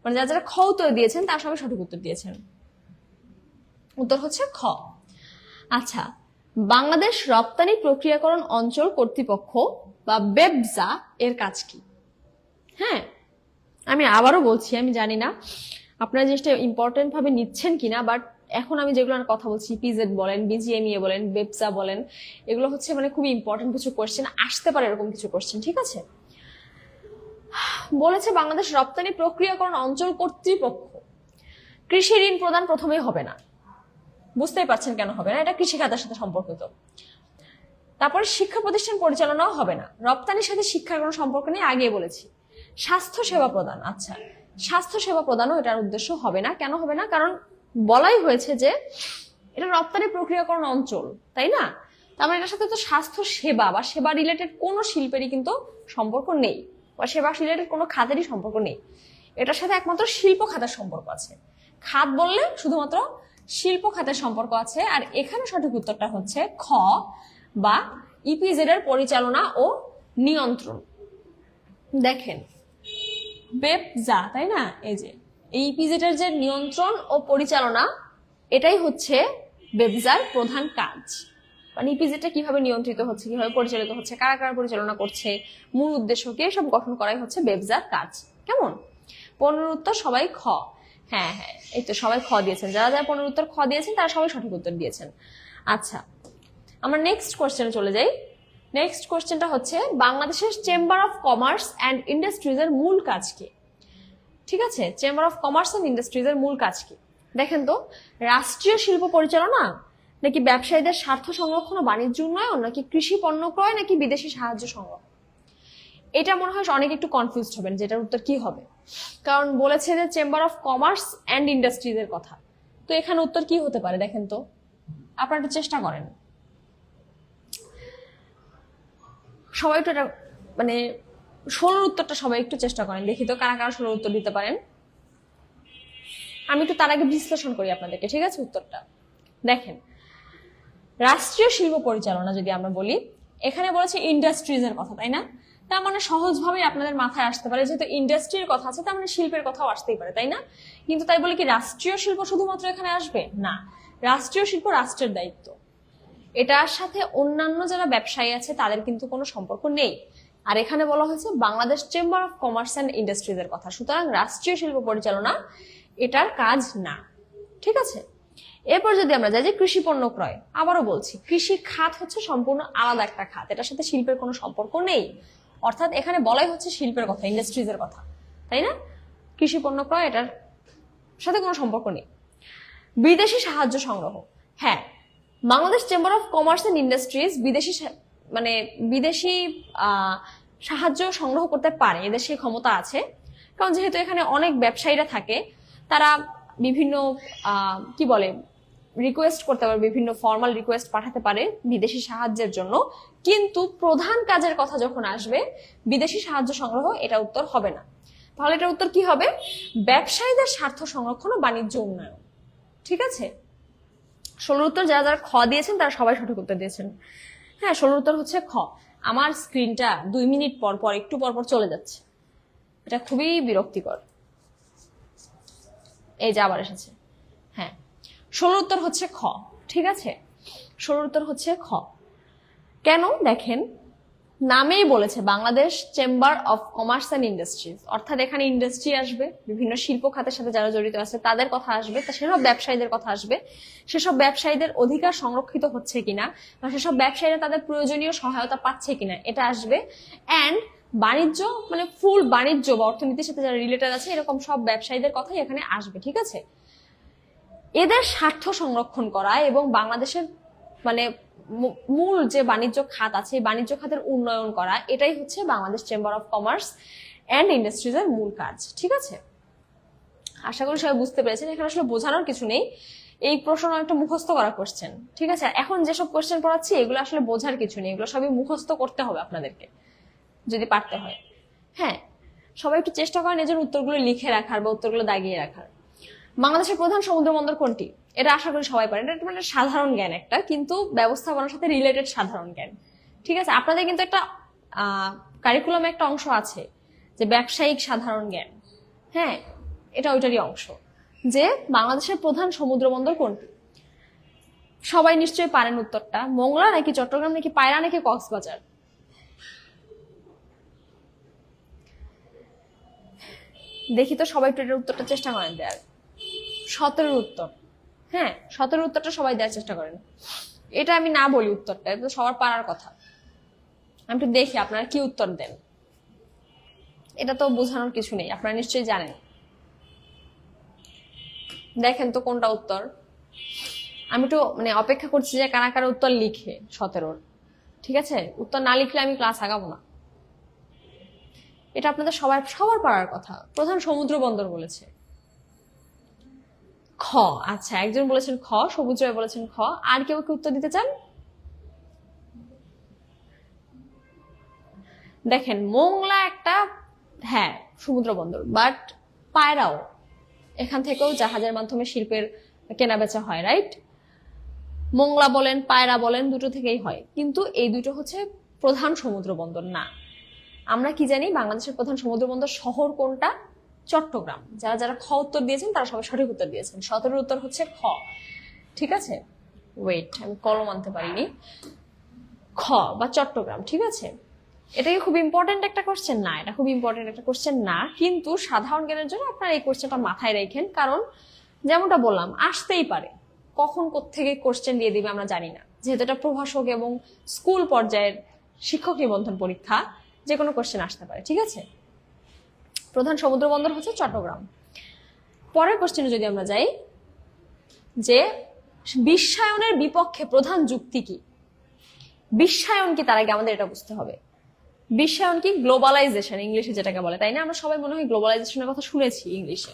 মানে যারা যারা খ উত্তর দিয়েছেন তারা সবাই সঠিক উত্তর দিয়েছেন। উত্তর হচ্ছে খ। আচ্ছা, বাংলাদেশ রপ্তানি প্রক্রিয়াকরণ অঞ্চল কর্তৃপক্ষ বা বেবজা এর কাজ কি? হ্যাঁ, আমি আবারও বলছি, আমি জানি না আপনারা জিনিসটা ইম্পর্টেন্ট ভাবে নিচ্ছেন কিনা, বাট এখন আমি যেগুলো কথা বলছি, পিজেড বলেন, বিজিএমইএ বলেন, বেবজা বলেন, এগুলো হচ্ছে মানে খুবই ইম্পর্টেন্ট কিছু কোশ্চেন আসতে পারে, এরকম কিছু কোশ্চেন, ঠিক আছে? বলেছে বাংলাদেশ রপ্তানি প্রক্রিয়াকরণ অঞ্চল কর্তৃপক্ষ। কৃষি ঋণ প্রদান প্রথমেই হবে না, বুঝতেই পারছেন কেন হবে না, এটা কৃষি খাতের সাথে সম্পর্কিত। তারপরে শিক্ষা প্রতিষ্ঠান পরিচালনাও হবে না, রপ্তানির সাথে শিক্ষার কোনো সম্পর্ক নেই, আগে বলেছি। স্বাস্থ্য সেবা প্রদান, আচ্ছা, স্বাস্থ্য সেবা প্রদানও এটার উদ্দেশ্য হবে না। কেন হবে না? কারণ বলাই হয়েছে যে এটা রপ্তানি প্রক্রিয়াকরণ অঞ্চল, তাই না? তার মানে এটার সাথে তো স্বাস্থ্য সেবা বা সেবা রিলেটেড কোনো শিল্পেরই কিন্তু সম্পর্ক নেই, বা সেবা রিলেটেড কোনো খাতেরই সম্পর্ক নেই। এটার সাথে একমাত্র শিল্প খাতের সম্পর্ক আছে। খাত বললে শুধুমাত্র শিল্প খাতের সম্পর্ক আছে। আর এখানে সঠিক উত্তরটা হচ্ছে খ, বা ইপিজেড এর পরিচালনা ও নিয়ন্ত্রণ। দেখেন, বেবজা, তাই না? এই যে ইপিজেড এর যে নিয়ন্ত্রণ ও পরিচালনা, এটাই হচ্ছে বেবজার প্রধান কাজ। মানে ইপিজেডটা কিভাবে নিয়ন্ত্রিত হচ্ছে, কিভাবে পরিচালিত হচ্ছে, কারা কারা পরিচালনা করছে, মূল উদ্দেশ্য কি, সব গঠন করাই হচ্ছে বেবজার কাজ। কেমন? 15 উত্তর সবাই খ। হ্যাঁ হ্যাঁ, এই তো সবাই খ দিয়েছেন। যারা যারা 15 উত্তর খ দিয়েছেন তারা সবাই সঠিক উত্তর দিয়েছেন। আচ্ছা, আমরা নেক্সট কোশ্চেনে চলে যাই। নেক্সট কোশ্চেনটা হচ্ছে বাংলাদেশের chamber of commerce and industries এর মূল কাজ কি? ঠিক আছে, chamber of commerce and industries এর মূল কাজ কি? দেখেন তো, রাষ্ট্রীয় শিল্প পরিচালনা, নাকি ব্যবসায়ীদের স্বার্থ সংরক্ষণ ও বাণিজ্য উন্নয়ন, নাকি কৃষি পণ্য ক্রয়, নাকি বিদেশি সাহায্য সংগ্রহ? এটা মনে হয় অনেক একটু কনফিউজড হবেন যে এটার উত্তর কি হবে, কারণ বলেছে যে chamber of commerce and industries এর কথা। তো এখানে উত্তর কি হতে পারে দেখেন তো, আপনারা একটু চেষ্টা করেন। সবাই একটু এটা মানে 16 উত্তরটা সবাই একটু চেষ্টা করেন, দেখি তো কারা কারা 16 উত্তর দিতে পারেন। আমি একটু তার আগে বিশ্লেষণ করি আপনাদেরকে, ঠিক আছে? উত্তরটা দেখেন, রাষ্ট্রীয় শিল্প পরিচালনা যদি আমরা বলি, এখানে বলেছে ইন্ডাস্ট্রিজ এর কথা, তাই না? তার মানে সহজভাবে আপনাদের মাথায় আসতে পারে যেহেতু ইন্ডাস্ট্রির কথা আছে, তার মানে শিল্পের কথাও আসতেই পারে, তাই না? কিন্তু তাই বলে কি রাষ্ট্রীয় শিল্প শুধুমাত্র এখানে আসবে? না, রাষ্ট্রীয় শিল্প রাষ্ট্রের দায়িত্ব, এটার সাথে অন্যান্য যারা ব্যবসায়ী আছে তাদের কিন্তু কোনো সম্পর্ক নেই। আর এখানে বলা হয়েছে Bangladesh chamber of commerce and industries এর কথা, সুতরাং রাষ্ট্রীয় শিল্প পরিচালনা এটার কাজ না, ঠিক আছে? এরপর যদি আমরা যাই যে কৃষি পণ্য ক্রয়, আবারও বলছি কৃষি খাত হচ্ছে সম্পূর্ণ আলাদা একটা খাত, এটার সাথে শিল্পের কোনো সম্পর্ক নেই। অর্থাৎ এখানে বলাই হচ্ছে শিল্পের কথা, ইন্ডাস্ট্রিজ এর কথা, তাই না? কৃষি পণ্য ক্রয় এটার সাথে কোনো সম্পর্ক নেই। বিদেশি সাহায্য সংগ্রহ, হ্যাঁ, Bangladesh chamber of commerce and industries বিদেশি সাহায্য সংগ্রহ করতে পারে, এদের সেই ক্ষমতা আছে, কারণ যেহেতু এখানে অনেক ব্যবসায়ীরা থাকে, তারা বিভিন্ন কি বলে রিকোয়েস্ট করতে পারে, বিভিন্ন ফর্মাল রিকোয়েস্ট পাঠাতে পারে বিদেশি সাহায্যের জন্য। কিন্তু প্রধান কাজের কথা যখন আসবে, বিদেশি সাহায্য সংগ্রহ, এটা উত্তর হবে না। তাহলে এটার উত্তর কি হবে? ব্যবসায়ীদের স্বার্থ সংরক্ষণ ও বাণিজ্য উন্নয়ন। ঠিক আছে, 16 উত্তর যারা যারা খ দিয়েছেন তারা সবাই সঠিক উত্তর দিয়েছেন। হ্যাঁ, 16 উত্তর হচ্ছে খ। আমার স্ক্রিনটা 2 মিনিট পর পর একটু পর পর চলে যাচ্ছে, এটা খুবই বিরক্তিকর। এই যে আবার এসেছে। হ্যাঁ, 16 উত্তর হচ্ছে খ। ঠিক আছে, 16 উত্তর হচ্ছে খ। কেন? দেখেন, নামেই বলেছে Bangladesh chamber of commerce and industries, অর্থাৎ এখানে ইন্ডাস্ট্রি আসবে, বিভিন্ন শিল্প খাতের সাথে যারা জড়িত আছে তাদের কথা আসবে, তা সেসব ব্যবসায়ীদের কথা আসবে, সেসব ব্যবসায়ীদের অধিকার সংরক্ষিত হচ্ছে কিনা, বা সেসব ব্যবসায়ীরা তাদের প্রয়োজনীয় সহায়তা পাচ্ছে কিনা, এটা আসবে। অ্যান্ড বাণিজ্য, মানে ফুল বাণিজ্য বা অর্থনীতির সাথে যারা রিলেটেড আছে এরকম সব ব্যবসায়ীদের কথাই এখানে আসবে। ঠিক আছে, এদের স্বার্থ সংরক্ষণ করা এবং বাংলাদেশের মানে মূল যে বাণিজ্য খাত আছে, বাণিজ্য খাতের উন্নয়ন করা, এটাই হচ্ছে Bangladesh chamber of commerce and industries এর মূল কাজ। ঠিক আছে, আশা করি সবাই বুঝতে পেরেছেন। এখানে আসলে বোঝানোর কিছু নেই, এই প্রশ্ন একটা মুখস্থ করা কোশ্চেন। ঠিক আছে, এখন যেসব কোশ্চেন পড়াচ্ছি এগুলো আসলে বোঝার কিছু নেই, এগুলো সবই মুখস্থ করতে হবে আপনাদেরকে যদি পারতে হয়। হ্যাঁ, সবাই একটু চেষ্টা করেন নিজের উত্তরগুলো লিখে রাখার বা উত্তরগুলো দাগিয়ে রাখার। বাংলাদেশের প্রধান সমুদ্র বন্দর কোনটি? এটা আশা করি সবাই পারেন, এটা মানে সাধারণ জ্ঞান একটা, কিন্তু ব্যবস্থাপনার সাথে রিলেটেড সাধারণ জ্ঞান। ঠিক আছে, আপনাদের কিন্তু একটা কারিকুলামে একটা অংশ আছে যে ব্যবসায়িক সাধারণ জ্ঞান। হ্যাঁ, এটা ওইটারই অংশ, যে বাংলাদেশের প্রধান সমুদ্র বন্দর কোনটি। সবাই নিশ্চয়ই পারেন উত্তরটা। মোংলা নাকি চট্টগ্রাম নাকি পায়রা নাকি কক্সবাজার? দেখি তো সবাই একটু এটার উত্তরটা চেষ্টা করেন দেয়ার। 17 উত্তর। হ্যাঁ, 17 উত্তরটা সবাই দেওয়ার চেষ্টা করেন। এটা আমি না বলি উত্তরটা, এটা তো সবার পারার কথা। আমি একটু দেখি আপনারা কি উত্তর দেন। এটা তো বোঝানোর কিছু নেই, আপনারা নিশ্চয়ই জানেন। দেখেন তো কোনটা উত্তর। আমি একটু মানে অপেক্ষা করছি যে কারা কারা উত্তর লিখে 17। ঠিক আছে, উত্তর না লিখলে আমি ক্লাস আগাবো না। এটা আপনাদের সবার পারার কথা। প্রধান সমুদ্র বন্দর বলেছে খ। আচ্ছা, একজন বলেছেন খ, সবুজ রায় বলেছেন খ। আর কেউ কি উত্তর দিতে চান? দেখেন, মোংলা একটা হ্যাঁ সমুদ্র বন্দর, বাট পায়রাও, এখান থেকেও জাহাজের মাধ্যমে শিল্পের কেনা বেচা হয়, রাইট? মোংলা বলেন পায়রা বলেন দুটো থেকেই হয়, কিন্তু এই দুটো হচ্ছে প্রধান সমুদ্র বন্দর না। আমরা কি জানি বাংলাদেশের প্রধান সমুদ্র বন্দর শহর কোনটা? চট্টগ্রাম। যারা যারা খ উত্তর দিয়েছেন তারা সবাই সঠিক উত্তর দিয়েছেন। 17 উত্তর হচ্ছে খ। ঠিক আছে, ওয়েট, আমি কলম আনতে পারিনি। খ বা চট্টগ্রাম। ঠিক আছে, এটা কি খুব ইম্পর্টেন্ট একটা কোশ্চেন? না, এটা খুব ইম্পর্টেন্ট একটা কোশ্চেন না, কিন্তু সাধারণ জ্ঞানের জন্য আপনারা এই কোশ্চেনটা মাথায় রাখেন। কারণ যেমনটা বললাম, আসতেই পারে, কখন কোত্থেকে কোশ্চেন দিয়ে দিবে আমরা জানি না। যেহেতু এটা প্রভাষক এবং স্কুল পর্যায়ের শিক্ষক নিবন্ধন পরীক্ষা, যে কোনো কোশ্চেন আসতে পারে। ঠিক আছে, প্রধান সমুদ্র বন্দর হচ্ছে চট্টগ্রাম। পরের কোশ্চেনে যদি আমরা যাই, যে বিশ্বায়নের বিপক্ষে প্রধান যুক্তি কি? বিশ্বায়ন কি, তার আগে আমাদের এটা বুঝতে হবে। বিশ্বায়ন কি? গ্লোবালাইজেশন ইংলিশে যেটাকে বলে, তাই না? আমরা সবাই মনে হয় গ্লোবালাইজেশনের কথা শুনেছি ইংলিশে।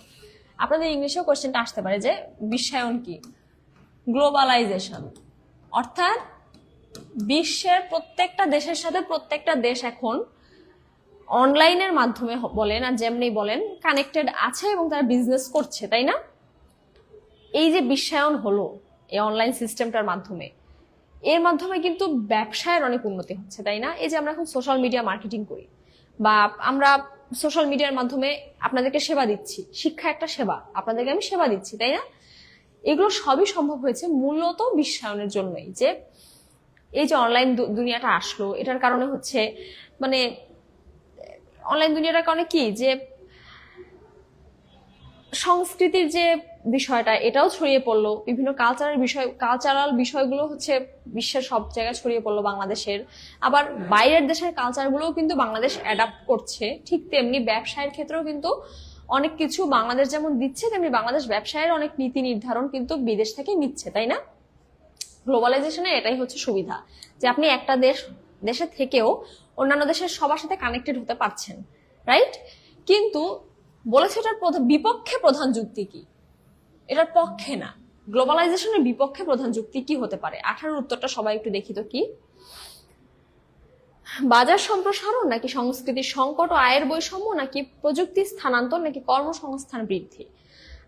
আপনাদের ইংলিশেও কোশ্চেনটা আসতে পারে যে বিশ্বায়ন কি? গ্লোবালাইজেশন অর্থাৎ বিশ্বের প্রত্যেকটা দেশের সাথে প্রত্যেকটা দেশ এখন অনলাইনের মাধ্যমে বলেন আর যেমনি বলেন কানেক্টেড আছে এবং তারা বিজনেস করছে, তাই না? এই যে বিশ্বায়ন হলো এই অনলাইন সিস্টেমটার মাধ্যমে, এর মাধ্যমে কিন্তু ব্যবসায়ের অনেক উন্নতি হচ্ছে, তাই না? এই যে আমরা এখন সোশ্যাল মিডিয়া মার্কেটিং করি, বা আমরা সোশ্যাল মিডিয়ার মাধ্যমে আপনাদেরকে সেবা দিচ্ছি, শিক্ষা একটা সেবা, আপনাদেরকে আমি সেবা দিচ্ছি, তাই না? এগুলো সবই সম্ভব হয়েছে মূলত বিশ্বায়নের জন্যই। যে এই যে অনলাইন দুনিয়াটা আসলো, এটার কারণে হচ্ছে মানে অনলাইন দুনিয়াটার কারণে কি, যে সংস্কৃতির যে বিষয়টা এটাও ছড়িয়ে পড়লো, বিভিন্ন কালচারাল বিষয়গুলো হচ্ছে বিশ্বের সব জায়গায় ছড়িয়ে পড়লো বাংলাদেশের। আবার বাইরের দেশের কালচারগুলোও কিন্তু বাংলাদেশ অ্যাডাপ্ট করছে। ঠিক তেমনি ব্যবসায়ের ক্ষেত্রেও কিন্তু অনেক কিছু বাংলাদেশ যেমন দিচ্ছে, তেমনি বাংলাদেশ ব্যবসায়ের অনেক নীতি নির্ধারণ কিন্তু বিদেশ থেকে নিচ্ছে, তাই না? গ্লোবালাইজেশনে এটাই হচ্ছে সুবিধা, যে আপনি একটা দেশে থেকেও অন্যান্য দেশের সবার সাথে কানেক্টেড হতে পারছেন, রাইট? কিন্তু বলেছে এটার বিপক্ষে প্রধান যুক্তি কি? এটার পক্ষে না, গ্লোবালাইজেশনের বিপক্ষে প্রধান যুক্তি কি হতে পারে? 18 উত্তরটা সবাই একটু দেখি তো কি। বাজার সম্প্রসারণ, নাকি সংস্কৃতির সংকট ও আয়ের বৈষম্য, নাকি প্রযুক্তি স্থানান্তর, নাকি কর্মসংস্থান বৃদ্ধি?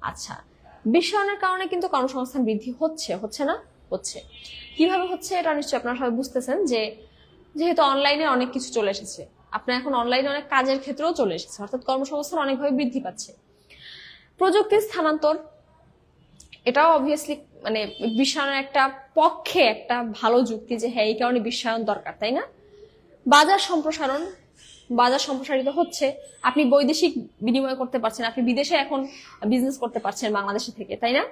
আচ্ছা, বিশ্বায়নের কারণে কিন্তু কর্মসংস্থান বৃদ্ধি হচ্ছে না? হচ্ছে। কিভাবে হচ্ছে এটা নিশ্চয়ই আপনারা সবাই বুঝতেছেন, যে যেহেতু অনলাইনে অনেক কিছু চলে এসেছে, আপনার এখন অনলাইনে অনেক কাজের ক্ষেত্রেও চলে এসেছে, অর্থাৎ কর্মসংস্থান অনেকভাবে বৃদ্ধি পাচ্ছে। প্রযুক্তির স্থানান্তর, এটাও অবভিয়াসলি মানে বিশ্বায়নের একটা পক্ষে একটা ভালো যুক্তি, যে হ্যাঁ এই কারণে বিশ্বায়ন দরকার, তাই না? বাজার সম্প্রসারণ, বাজার সম্প্রসারিত হচ্ছে, আপনি বৈদেশিক বিনিময় করতে পারছেন, আপনি বিদেশে এখন বিজনেস করতে পারছেন বাংলাদেশে থেকে, তাই না?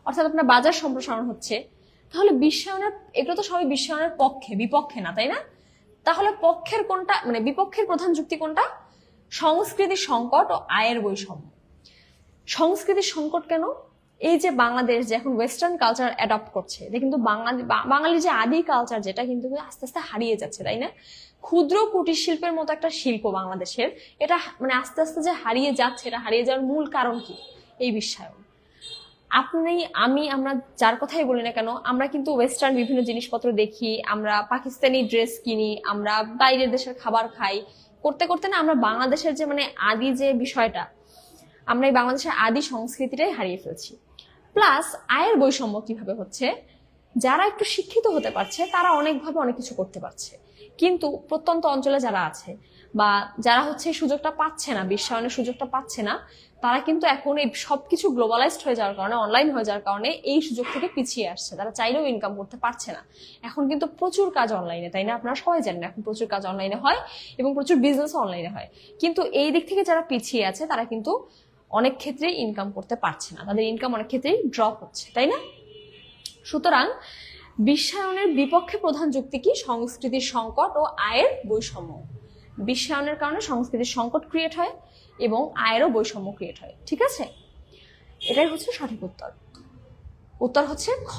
অর্থাৎ আপনার বাজার সম্প্রসারণ হচ্ছে। তাহলে বিশ্বায়নের, এগুলো তো সবাই বিশ্বায়নের পক্ষে, বিপক্ষে না, তাই না? তাহলে পক্ষের কোনটা, মানে বিপক্ষের প্রধান যুক্তি কোনটা? সংস্কৃতির সংকট ও আয়ের বৈষম্য। সংস্কৃতির সংকট কেন? এই যে বাংলাদেশ যে এখন ওয়েস্টার্ন কালচার অ্যাডপ্ট করছে, এটা কিন্তু বাঙালির যে আদি কালচার, যেটা কিন্তু আস্তে আস্তে হারিয়ে যাচ্ছে, তাই না? ক্ষুদ্র কুটির শিল্পের মতো একটা শিল্প বাংলাদেশের, এটা মানে আস্তে আস্তে যে হারিয়ে যাচ্ছে, এটা হারিয়ে যাওয়ার মূল কারণ কি? এই বিশ্বায়ন। আপনি, আমরা যার কথাই বলি না কেন, আমরা কিন্তু ওয়েস্টার্ন বিভিন্ন জিনিসপত্র দেখি, আমরা পাকিস্তানি ড্রেস কিনি, আমরা বাইরের দেশের খাবার খাই, করতে করতে না আমরা বাংলাদেশের যে মানে আদি যে বিষয়টা, আমরা এই বাংলাদেশের আদি সংস্কৃতিটাই হারিয়ে ফেলছি। প্লাস আয়ের বৈষম্য কিভাবে হচ্ছে? যারা একটু শিক্ষিত হতে পারছে তারা অনেকভাবে অনেক কিছু করতে পারছে, কিন্তু প্রত্যন্ত অঞ্চলে যারা আছে বা যারা হচ্ছে সুযোগটা পাচ্ছে না, বিশ্বায়নের সুযোগটা পাচ্ছে না, তারা কিন্তু এখন এই সবকিছু গ্লোবালাইজড হয়ে যাওয়ার কারণে, অনলাইন হয়ে যাওয়ার কারণে এই সুযোগ থেকে পিছিয়ে আসছে, তারা চাইলেও ইনকাম করতে পারছে না। এখন কিন্তু প্রচুর কাজ অনলাইনে, তাই না? আপনারা সবাই জানেন এখন প্রচুর কাজ অনলাইনে হয় এবং প্রচুর বিজনেস অনলাইনে হয়, কিন্তু এই দিক থেকে যারা পিছিয়ে আছে তারা কিন্তু অনেক ক্ষেত্রেই ইনকাম করতে পারছে না, তাদের ইনকাম অনেক ক্ষেত্রেই ড্রপ হচ্ছে, তাই না? সুতরাং বিশ্বায়নের বিপক্ষে প্রধান যুক্তি কি? সংস্কৃতির সংকট ও আয়ের বৈষম্য। বিশ্বায়নের কারণে সংস্কৃতির সংকট ক্রিয়েট হয় এবং আয়েরও বৈষম্য ক্রিয়েট হয়, ঠিক আছে? এটাই হচ্ছে সঠিক উত্তর। উত্তর হচ্ছে খ।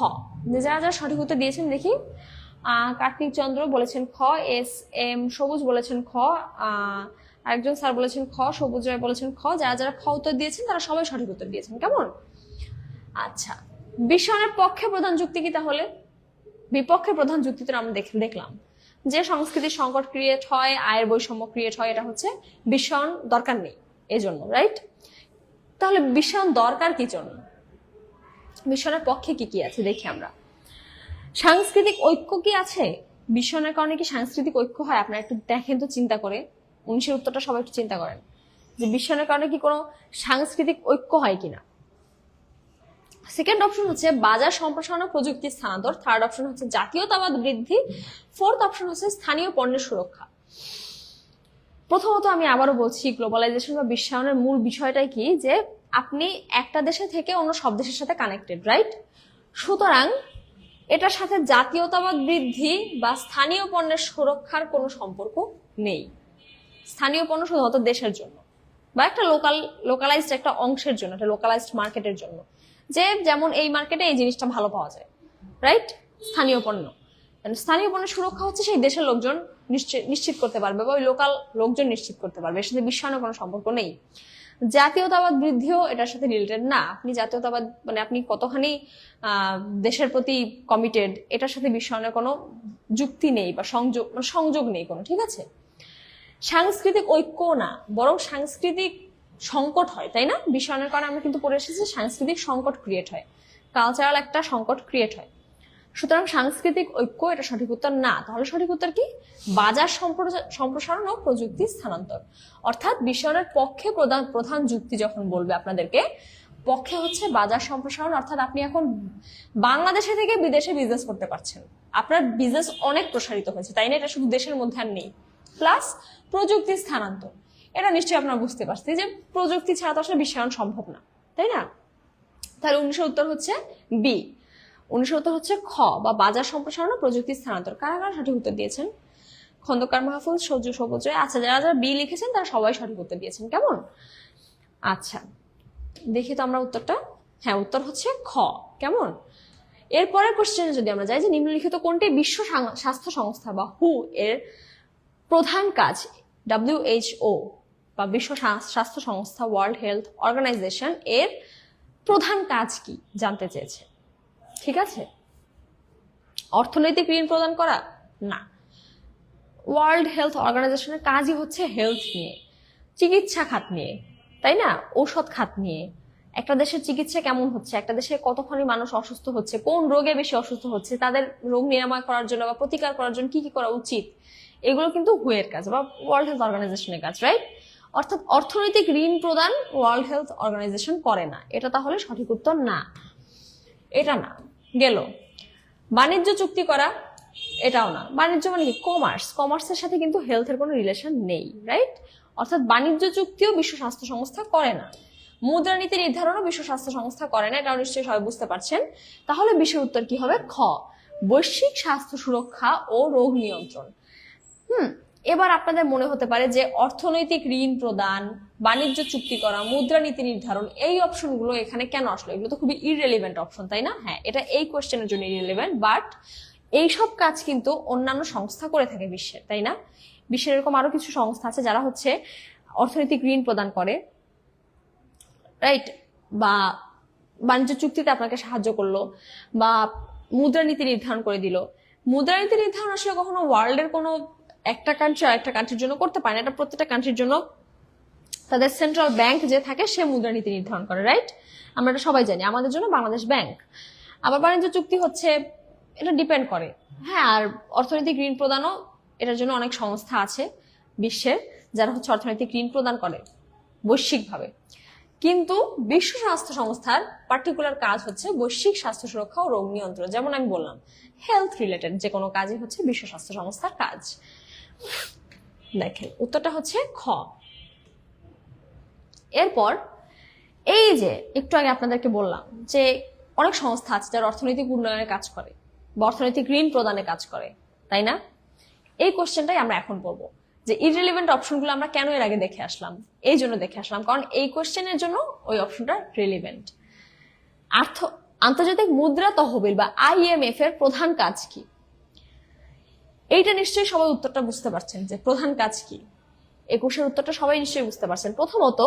যারা যারা সঠিক উত্তর দিয়েছেন দেখি। কার্তিক চন্দ্র বলেছেন খ, এস এম সবুজ বলেছেন খ, আরেকজন স্যার বলেছেন খ, সবুজ রায় বলেছেন খ। যারা যারা খ উত্তর দিয়েছেন তারা সবাই সঠিক উত্তর দিয়েছেন, কেমন? আচ্ছা, বিশ্বায়নের পক্ষে প্রধান যুক্তি কি তাহলে? বিপক্ষে প্রধান যুক্তি তো আমরা দেখলাম যে সংস্কৃতির সংকট ক্রিয়েট হয়, আয়ের বৈষম্য ক্রিয়েট হয়, এটা হচ্ছে বিশ্বায়ন দরকার নেই এজন্য, রাইট? তাহলে বিশ্বায়ন দরকার কি জন্য? বিশ্বায়নের পক্ষে কি কি আছে দেখি আমরা। সাংস্কৃতিক ঐক্য কি আছে? বিশ্বায়নের কারণে কি সাংস্কৃতিক ঐক্য হয়? আপনারা একটু দেখেন তো, চিন্তা করে 19-এর উত্তরটা সবাই একটু চিন্তা করেন, যে বিশ্বায়নের কারণে কি কোনো সাংস্কৃতিক ঐক্য হয় কিনা। সেকেন্ড অপশন হচ্ছে বাজার সম্প্রসারণ ও প্রযুক্তি স্থানান্তর, থার্ড অপশন হচ্ছে জাতীয়তাবাদ বৃদ্ধি, ফোর্থ অপশন হচ্ছে স্থানীয় পণ্যের সুরক্ষা। প্রথমত আমি আবারও বলছি, গ্লোবালাইজেশন বা বিশ্বায়নের মূল বিষয়টাই কি, যে আপনি একটা দেশে থেকে অন্য সব দেশের সাথে কানেক্টেড, রাইট? সুতরাং এটার সাথে জাতীয়তাবাদ বৃদ্ধি বা স্থানীয় পণ্যের সুরক্ষার কোনো সম্পর্ক নেই। স্থানীয় পণ্য শুধুমাত্র দেশের জন্য বা একটা লোকালাইজড একটা অংশের জন্য, একটা লোকালাইজড মার্কেটের জন্য, যে যেমন এই মার্কেটে এই জিনিসটা ভালো পাওয়া যায়, রাইট? স্থানীয় পণ্য, স্থানীয় পণ্যের সুরক্ষা হচ্ছে সেই দেশের লোকজন নিশ্চিত করতে পারবে বা ওই লোকাল লোকজন নিশ্চিত করতে পারবে, এর সাথে বিশ্বায়নের কোনো সম্পর্ক নেই। জাতীয়তাবাদ বৃদ্ধিও এটার সাথে রিলেটেড না। আপনি জাতীয়তাবাদ মানে আপনি কতখানি দেশের প্রতি কমিটেড, এটার সাথে বিশ্বায়নের কোনো যুক্তি নেই বা সংযোগ নেই কোনো, ঠিক আছে? সাংস্কৃতিক ঐক্য না, বরং সাংস্কৃতিক সংকট হয়, তাই না? বিশ্বায়নের কারণে আমরা কিন্তু পড়ে এসেছি সাংস্কৃতিক সংকট ক্রিয়েট হয়, কালচারাল একটা সংকট ক্রিয়েট হয়। সুতরাং সাংস্কৃতিক ঐক্য এটা সঠিক উত্তর না। তাহলে সঠিক উত্তর কি? বাজার সম্প্রসারণ ও প্রযুক্তি স্থানান্তর। অর্থাৎ বিশ্বায়নের পক্ষে প্রধান যুক্তি যখন বলবে আপনাদেরকে, পক্ষে হচ্ছে বাজার সম্প্রসারণ, অর্থাৎ আপনি এখন বাংলাদেশে থেকে বিদেশে বিজনেস করতে পারছেন, আপনার বিজনেস অনেক প্রসারিত হয়েছে, তাই না? এটা শুধু দেশের মধ্যে আর নেই। প্লাস প্রযুক্তি স্থানান্তর, এটা নিশ্চয়ই আপনারা বুঝতে পারছেন যে প্রযুক্তি ছাড়া তো আসলে বিশ্বায়ন সম্ভব না, তাই না? তাহলে 19-এর উত্তর হচ্ছে বি। 19-এর উত্তর হচ্ছে খ, বা বাজার সম্প্রসারণ ও প্রযুক্তি স্থানান্তর। কারা কারা সঠিক উত্তর দিয়েছেন? খন্দকার মাহফুজ, সবুজ রায়। আচ্ছা, যারা যারা বি লিখেছেন তারা সবাই সঠিক উত্তর দিয়েছেন, কেমন? আচ্ছা, দেখি তো আমরা উত্তরটা। হ্যাঁ, উত্তর হচ্ছে খ, কেমন? এরপরের কোশ্চেনে যদি আমরা যাই, যে নিম্নলিখিত কোনটি বিশ্ব স্বাস্থ্য সংস্থা বা হু এর প্রধান কাজ, WHO বা বা বিশ্ব স্বাস্থ্য সংস্থা ওয়ার্ল্ড হেলথ অর্গানাইজেশন এর প্রধান কাজ কি জানতে চেয়েছে। ঠিক আছে, অর্থনৈতিক ঋণ প্রদান করা না, ওয়ার্ল্ড হেলথ অর্গানাইজেশনের কাজই হচ্ছে হেলথ নিয়ে, চিকিৎসা খাত নিয়ে, তাই না, ঔষধ খাত নিয়ে, একটা দেশের চিকিৎসা কেমন হচ্ছে, একটা দেশে কতখানি মানুষ অসুস্থ হচ্ছে, কোন রোগে বেশি অসুস্থ হচ্ছে, তাদের রোগ নিরাময় করার জন্য বা প্রতিকার করার জন্য কি কি করা উচিত, এগুলো কিন্তু হুয়ের কাজ বা ওয়ার্ল্ড হেলথ অর্গানাইজেশনের কাজ, রাইট। অর্থাৎ অর্থনৈতিক ঋণ প্রদান ওয়ার্ল্ড হেলথ অর্গানাইজেশন করে না, এটা তাহলে সঠিক উত্তর না, এটা না গেল। বাণিজ্য চুক্তি করা, এটাও না। বাণিজ্য মানে কি? কমার্স, কমার্সের সাথে কিন্তু হেলথের কোনো রিলেশন নেই, রাইট। অর্থাৎ বাণিজ্য চুক্তিও বিশ্ব স্বাস্থ্য সংস্থা করে না, মুদ্রানীতি নির্ধারণও বিশ্ব স্বাস্থ্য সংস্থা করে না, এটাও নিশ্চয়ই সবাই বুঝতে পারছেন। তাহলে বিশ্বের উত্তর কি হবে? খ, বৈশ্বিক স্বাস্থ্য সুরক্ষা ও রোগ নিয়ন্ত্রণ। এবার আপনাদের মনে হতে পারে যে অর্থনৈতিক ঋণ প্রদান, বাণিজ্য চুক্তি করা, মুদ্রানীতি নির্ধারণ, এই অপশনগুলো এখানে কেন আসলো? এগুলো তো খুবই ইররেলিভেন্ট অপশন, তাই না? হ্যাঁ, এটা এই কোশ্চেনের জন্য ইররেলিভেন্ট, বাট এইসব কাজ কিন্তু অন্যান্য সংস্থা করে থাকে বিশ্বের, তাই না? বিশ্বের এরকম আরো কিছু সংস্থা আছে যারা হচ্ছে অর্থনৈতিক ঋণ প্রদান করে, রাইট, বা বাণিজ্য চুক্তিতে আপনাকে সাহায্য করলো, বা মুদ্রানীতি নির্ধারণ করে দিল। মুদ্রানীতি নির্ধারণ আসলে কখনো ওয়ার্ল্ডের কোনো একটা কান্ট্রি আর একটা কান্ট্রির জন্য করতে পারে না, এটা প্রত্যেকটা কান্ট্রির জন্য তাদের সেন্ট্রাল ব্যাংক যে থাকে সে মুদ্রানীতি নির্ধারণ করে, রাইট। আমরা এটা সবাই জানি, আমাদের জন্য বাংলাদেশ ব্যাংক। আবার বাণিজ্য চুক্তি হচ্ছে, এটা ডিপেন্ড করে, হ্যাঁ। আর অর্থনৈতিক ঋণ প্রদানও, এটার জন্য অনেক সংস্থা আছে বিশ্বের যারা হচ্ছে অর্থনৈতিক ঋণ প্রদান করে বৈশ্বিকভাবে। কিন্তু বিশ্ব স্বাস্থ্য সংস্থার পার্টিকুলার কাজ হচ্ছে বৈশ্বিক স্বাস্থ্য সুরক্ষা ও রোগ নিয়ন্ত্রণ। যেমন আমি বললাম, হেলথ রিলেটেড যে কোনো কাজই হচ্ছে বিশ্ব স্বাস্থ্য সংস্থার কাজ। দেখেন উত্তরটা হচ্ছে খ। এরপর এই যে একটু আগে আপনাদেরকে বললাম যে অনেক সংস্থা আছে যারা অর্থনৈতিক উন্নয়নের কাজ করে বা অর্থনৈতিক ঋণ প্রদানের কাজ করে, তাই না? এই কোশ্চেনটাই আমরা এখন পড়বো যে ইররিলেভেন্ট অপশনগুলো আমরা কেন এর আগে দেখে আসলাম। এই জন্য দেখে আসলাম কারণ এই কোশ্চেনের জন্য ওই অপশনটা রিলেভেন্ট। আন্তর্জাতিক মুদ্রা তহবিল বা IMF এর প্রধান কাজ কি? এইটা নিশ্চয়ই সবাই উত্তরটা বুঝতে পারছেন যে প্রধান কাজ কি। 21-এর উত্তরটা সবাই নিশ্চয়ই বুঝতে পারছেন। প্রথমত,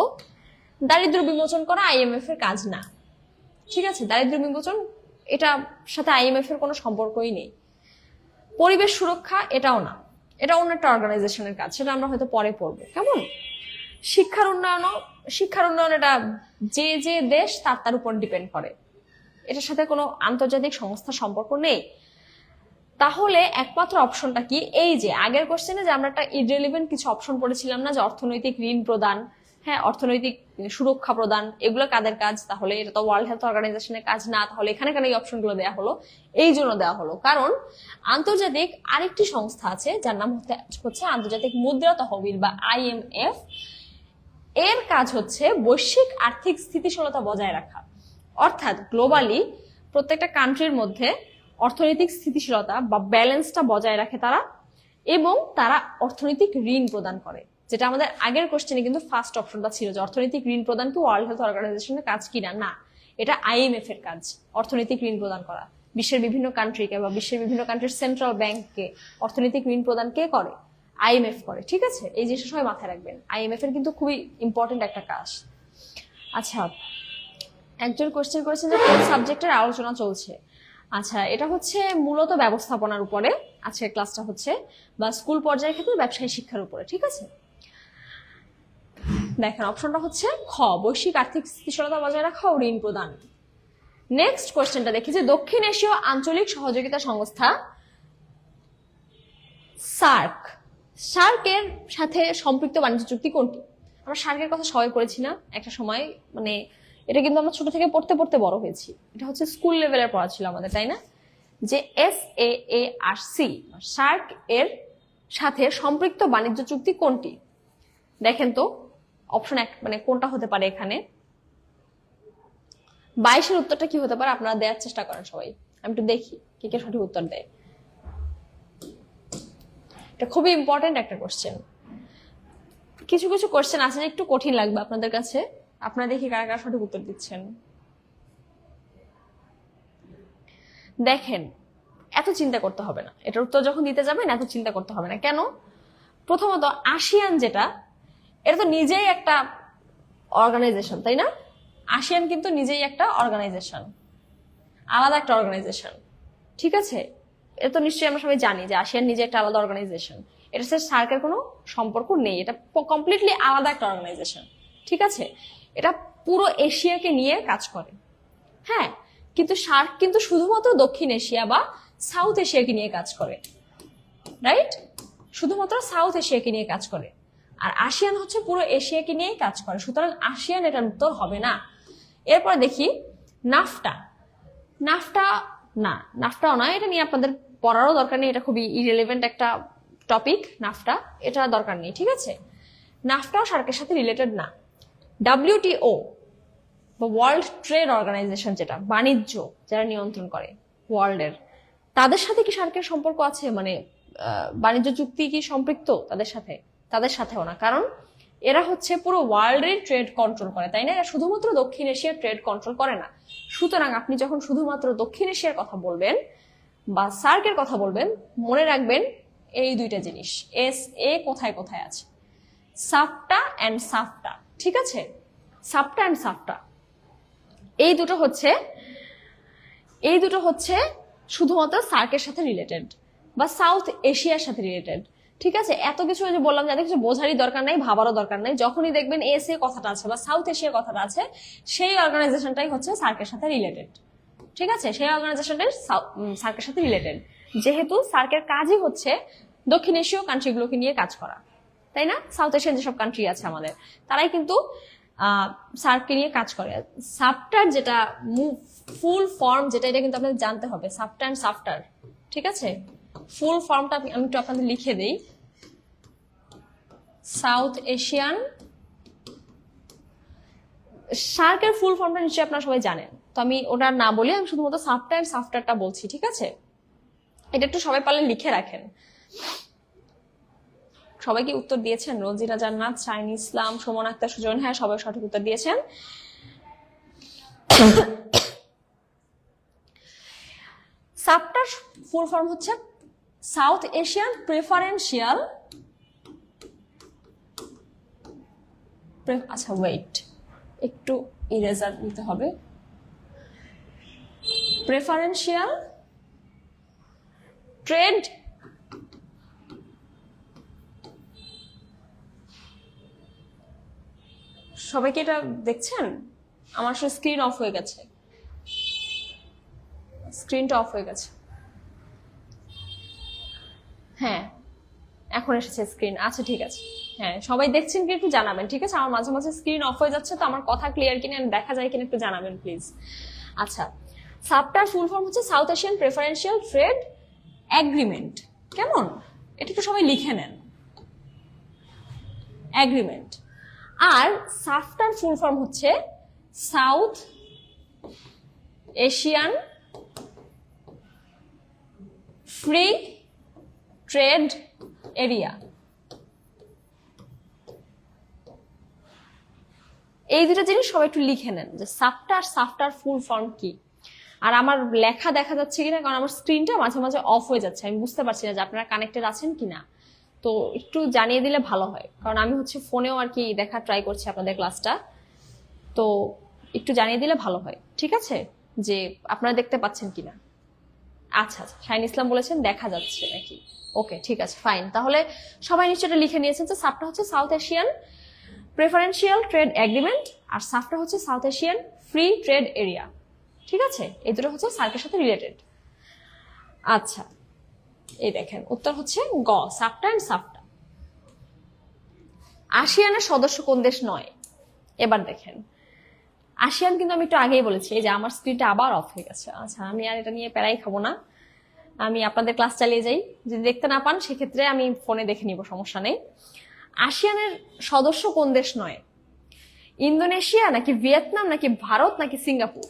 দারিদ্র্য বিমোচন করা IMF এর কাজ না, ঠিক আছে? দারিদ্র্য বিমোচন এটা সাথে IMF এর কোনো সম্পর্কই নেই। পরিবেশ সুরক্ষা, এটাও না, এটা অন্য একটা অর্গানাইজেশনের কাজ, সেটা আমরা হয়তো পরে পড়বো, কেমন? শিক্ষার উন্নয়ন এটা যে যে দেশ তার উপর ডিপেন্ড করে, এটার সাথে কোনো আন্তর্জাতিক সংস্থার সম্পর্ক নেই। তাহলে একমাত্র অপশনটা কি? এই যে আগের কোশ্চেনে যে আমরা একটা ইররিলেভেন্ট কিছু অপশন পড়েছিলাম না, যে অর্থনৈতিক ঋণ প্রদান, হ্যাঁ, অর্থনৈতিক সুরক্ষা প্রদান, এগুলো কাদের কাজ? তাহলে এটা তো ওয়ার্ল্ড হেলথ অর্গানাইজেশনের কাজ না। তাহলে এখানে কেন এই অপশনগুলো দেওয়া হলো? এই জন্য দেওয়া হলো কারণ আন্তর্জাতিক আরেকটি সংস্থা আছে যার নাম হচ্ছে আন্তর্জাতিক মুদ্রা তহবিল বা IMF। এর কাজ হচ্ছে বৈশ্বিক আর্থিক স্থিতিশীলতা বজায় রাখা, অর্থাৎ গ্লোবালি প্রত্যেকটা কান্ট্রির মধ্যে অর্থনৈতিক স্থিতিশীলতা বা ব্যালেন্সটা বজায় রাখে তারা, এবং তারা অর্থনৈতিক ঋণ প্রদান করে, যেটা আমাদের আগের কোশ্চেনে কিন্তু ফার্স্ট অপশনটা ছিল যে অর্থনৈতিক ঋণ প্রদান কি ওয়ার্ল্ড হেলথ অর্গানাইজেশনের কাজ কিনা। না, এটা IMF এর কাজ অর্থনৈতিক ঋণ প্রদান করা। বিশ্বের বিভিন্ন কান্ট্রিকে বা বিশ্বের বিভিন্ন কান্ট্রির সেন্ট্রাল ব্যাংককে অর্থনৈতিক ঋণ প্রদান কে করে? IMF করে, ঠিক আছে? এই জিনিসটা সবাই মাথায় রাখবেন, IMF এর কিন্তু খুবই ইম্পর্টেন্ট একটা কাজ। আচ্ছা, একজন কোশ্চেন করেছেন যে কোন সাবজেক্টের আলোচনা চলছে। আচ্ছা, এটা হচ্ছে মূলত ব্যবস্থাপনার উপরে আজকের ক্লাসটা হচ্ছে, বা স্কুল পর্যায়ের ক্ষেত্রে ব্যবসায়ী শিক্ষার উপরে, ঠিক আছে? দেখেন অপশনটা হচ্ছে খ, বৈশ্বিক আর্থিক স্থিতিশীলতা বজায় রাখা ও ঋণ প্রদান। নেক্সট কোশ্চেনটা দেখি যে দক্ষিণ এশীয় আঞ্চলিক সহযোগিতা সংস্থা সার্কের সাথে সম্পৃক্ত বাণিজ্য চুক্তি কোনটি? আমরা সার্কের কথা সবাই পড়েছি না একটা সময়, মানে এটা কিন্তু আমরা ছোট থেকে পড়তে পড়তে বড় হয়েছি, এটা হচ্ছে স্কুল লেভেলের পড়া ছিল আমাদের, তাই না? যে SAARC সার্ক এর সাথে সম্পৃক্ত বাণিজ্য চুক্তি কোনটি? দেখেন তো অপশন এক, মানে কোনটা হতে পারে এখানে? 22-এর উত্তরটা কি হতে পারে আপনারা দেওয়ার চেষ্টা করেন সবাই, আমি একটু দেখি কে কে সঠিক উত্তর দেয়। এটা খুবই ইম্পর্টেন্ট একটা কোশ্চেন। কিছু কিছু কোশ্চেন আছে যে একটু কঠিন লাগবে আপনাদের কাছে, আপনারা দেখি কারা কারা সঠিক উত্তর দিচ্ছেন। দেখেন এত চিন্তা করতে হবে না, এটার উত্তর যখন দিতে যাবেন এত চিন্তা করতে হবে না। কেন? প্রথমত আসিয়ান যেটা, এটা তো নিজেই একটা অর্গানাইজেশন, তাই না? আসিয়ান কিন্তু নিজেই একটা অর্গানাইজেশন, আলাদা একটা অর্গানাইজেশন, ঠিক আছে? এটা তো নিশ্চয়ই আমরা সবাই জানি যে আসিয়ান নিজে একটা আলাদা অর্গানাইজেশন, এটা সাথে সার্কের কোনো সম্পর্ক নেই, এটা কমপ্লিটলি আলাদা একটা অর্গানাইজেশন, ঠিক আছে? এটা পুরো এশিয়াকে নিয়ে কাজ করে, হ্যাঁ। কিন্তু সার্ক কিন্তু শুধুমাত্র দক্ষিণ এশিয়া বা সাউথ এশিয়াকে নিয়ে কাজ করে, রাইট? শুধুমাত্র সাউথ এশিয়াকে নিয়ে কাজ করে। আর আসিয়ান হচ্ছে পুরো এশিয়াকে নিয়েই কাজ করে, সুতরাং আসিয়ান এটার উত্তর হবে না। এরপর দেখি নাফটা। নাফটা না, নাফটাও নয়, এটা নিয়ে আপনাদের পড়ারও দরকার নেই, এটা খুবই ইরেলেভেন্ট একটা টপিক। নাফটা এটা দরকার নেই, ঠিক আছে? নাফটাও সার্কের সাথে রিলেটেড না। ডাব্লিউটিও বা ওয়ার্ল্ড ট্রেড অর্গানাইজেশন, যেটা বাণিজ্য যারা নিয়ন্ত্রণ করে ওয়ার্ল্ডের, তাদের সাথে কি সার্কের সম্পর্ক আছে? মানে বাণিজ্য চুক্তি কি সম্পৃক্ত তাদের সাথে? তাদের সাথেও না, কারণ এরা হচ্ছে পুরো ওয়ার্ল্ডের ট্রেড কন্ট্রোল করে, তাই না? এরা শুধুমাত্র দক্ষিণ এশিয়ার ট্রেড কন্ট্রোল করে না। সুতরাং আপনি যখন শুধুমাত্র দক্ষিণ এশিয়ার কথা বলবেন বা সার্কের কথা বলবেন, মনে রাখবেন এই দুইটা জিনিস, এস এ কোথায় কোথায় আছে, সাফটা অ্যান্ড সাফটা, ঠিক আছে? সাফটা অ্যান্ড সাফটা এই দুটো হচ্ছে শুধুমাত্র সার্কের সাথে রিলেটেড বা সাউথ এশিয়ার সাথে রিলেটেড, ঠিক আছে? এত কিছু যে বললাম, যাদের কিছু বোঝারই দরকার নাই, ভাবারও দরকার নাই। যখনই দেখবেন এস এ কথাটা আছে বা সাউথ এশিয়া কথাটা আছে, সেই অর্গানাইজেশনটাই হচ্ছে সার্কের সাথে রিলেটেড, ঠিক আছে? সেই অর্গানাইজেশনটাই সার্কের সাথে রিলেটেড, যেহেতু সার্কের কাজই হচ্ছে দক্ষিণ এশীয় কান্ট্রিগুলোকে নিয়ে কাজ করা, তাই না? সাউথ এশিয়ান যেসব কান্ট্রি আছে আমাদের, তারাই কিন্তু সার্ককে নিয়ে কাজ করে। সাফটার যেটা ফুল ফর্ম, যেটা এটা কিন্তু আপনাদের জানতে হবে, সাফটা অ্যান্ড সাফটার, ঠিক আছে? ফুল ফর্মটা আমি একটু আপনাদের লিখে দিই। সাউথ এশিয়ান সার্কের ফুল ফর্মটা নিশ্চয়ই আপনারা সবাই জানেন, তো আমি ওটা না বলে আমি শুধুমাত্র সাফটা অ্যান্ড সাফটারটা বলছি, ঠিক আছে? এটা একটু সবাই পারলে লিখে রাখেন। সবাই কি উত্তর দিয়েছেন? রোজিনা জান্নাত, শাইন ইসলাম, সুমন আক্তার, সুজন, হ্যাঁ সবাই সঠিক উত্তর দিয়েছেন। সাফটার ফুল ফর্ম হচ্ছে সাউথ এশিয়ান প্রেফারেন্সিয়াল, আচ্ছা ওয়েট, একটু ইরেজার নিতে হবে, প্রেফারেন্সিয়াল ট্রেড সবাই কি এটা দেখছেন? আমার আসলে স্ক্রিন অফ হয়ে গেছে, স্ক্রিনটা অফ হয়ে গেছে। হ্যাঁ এখন এসেছে স্ক্রিন, আচ্ছা ঠিক আছে। হ্যাঁ সবাই দেখছেন কি একটু জানাবেন, ঠিক আছে? আমার মাঝে মাঝে স্ক্রিন অফ হয়ে যাচ্ছে, তো আমার কথা ক্লিয়ার কিনা দেখা যায় কিনা একটু জানাবেন প্লিজ। আচ্ছা, সাবটার ফুল ফর্ম হচ্ছে south Asian preferential trade agreement. কেমন? এটা একটু সবাই লিখে নেন, এগ্রিমেন্ট। আর সাফটার ফুল ফর্ম হচ্ছে south Asian free trade area. এই দুটো জিনিস সবাই একটু লিখে নেন যে সাফটা আর সাফটার ফুল ফর্ম কি। আর আমার লেখা দেখা যাচ্ছে কিনা, কারণ আমার স্ক্রিনটা মাঝে মাঝে অফ হয়ে যাচ্ছে, আমি বুঝতে পারছি না যে আপনারা কানেক্টেড আছেন কিনা, তো একটু জানিয়ে দিলে ভালো হয়, কারণ আমি হচ্ছে ফোনেও আর কি দেখা ট্রাই করছি আপনাদের ক্লাসটা, তো একটু জানিয়ে দিলে ভালো হয়, ঠিক আছে? যে আপনারা দেখতে পাচ্ছেন কিনা। আচ্ছা আচ্ছা, শাইন ইসলাম বলেছেন দেখা যাচ্ছে নাকি, ওকে ঠিক আছে ফাইন। তাহলে সবাই নিশ্চয়ই লিখে নিয়েছেন যে সাফটা হচ্ছে south Asian preferential trade agreement আর সাফটা হচ্ছে south Asian free trade area, ঠিক আছে? এই দুটো হচ্ছে সার্কের সাথে রিলেটেড। আচ্ছা এই দেখেন উত্তর হচ্ছে গ, সাফটা এন্ড সাফটা। আসিয়ানের সদস্য কোন দেশ নয়? এবার দেখেন আসিয়ান কিন্তু আমি একটু আগেই বলেছি, এই যে আমার স্ক্রিনটা আবার অফ হয়ে গেছে। আচ্ছা আমি আর এটা নিয়ে প্যারাই খাবো না, আমি আপনাদের ক্লাস চালিয়ে যাই, যদি দেখতে না পান সেক্ষেত্রে আমি ফোনে দেখে নিব, সমস্যা নেই। আসিয়ানের সদস্য কোন দেশ নয়? ইন্দোনেশিয়া নাকি ভিয়েতনাম নাকি ভারত নাকি সিঙ্গাপুর?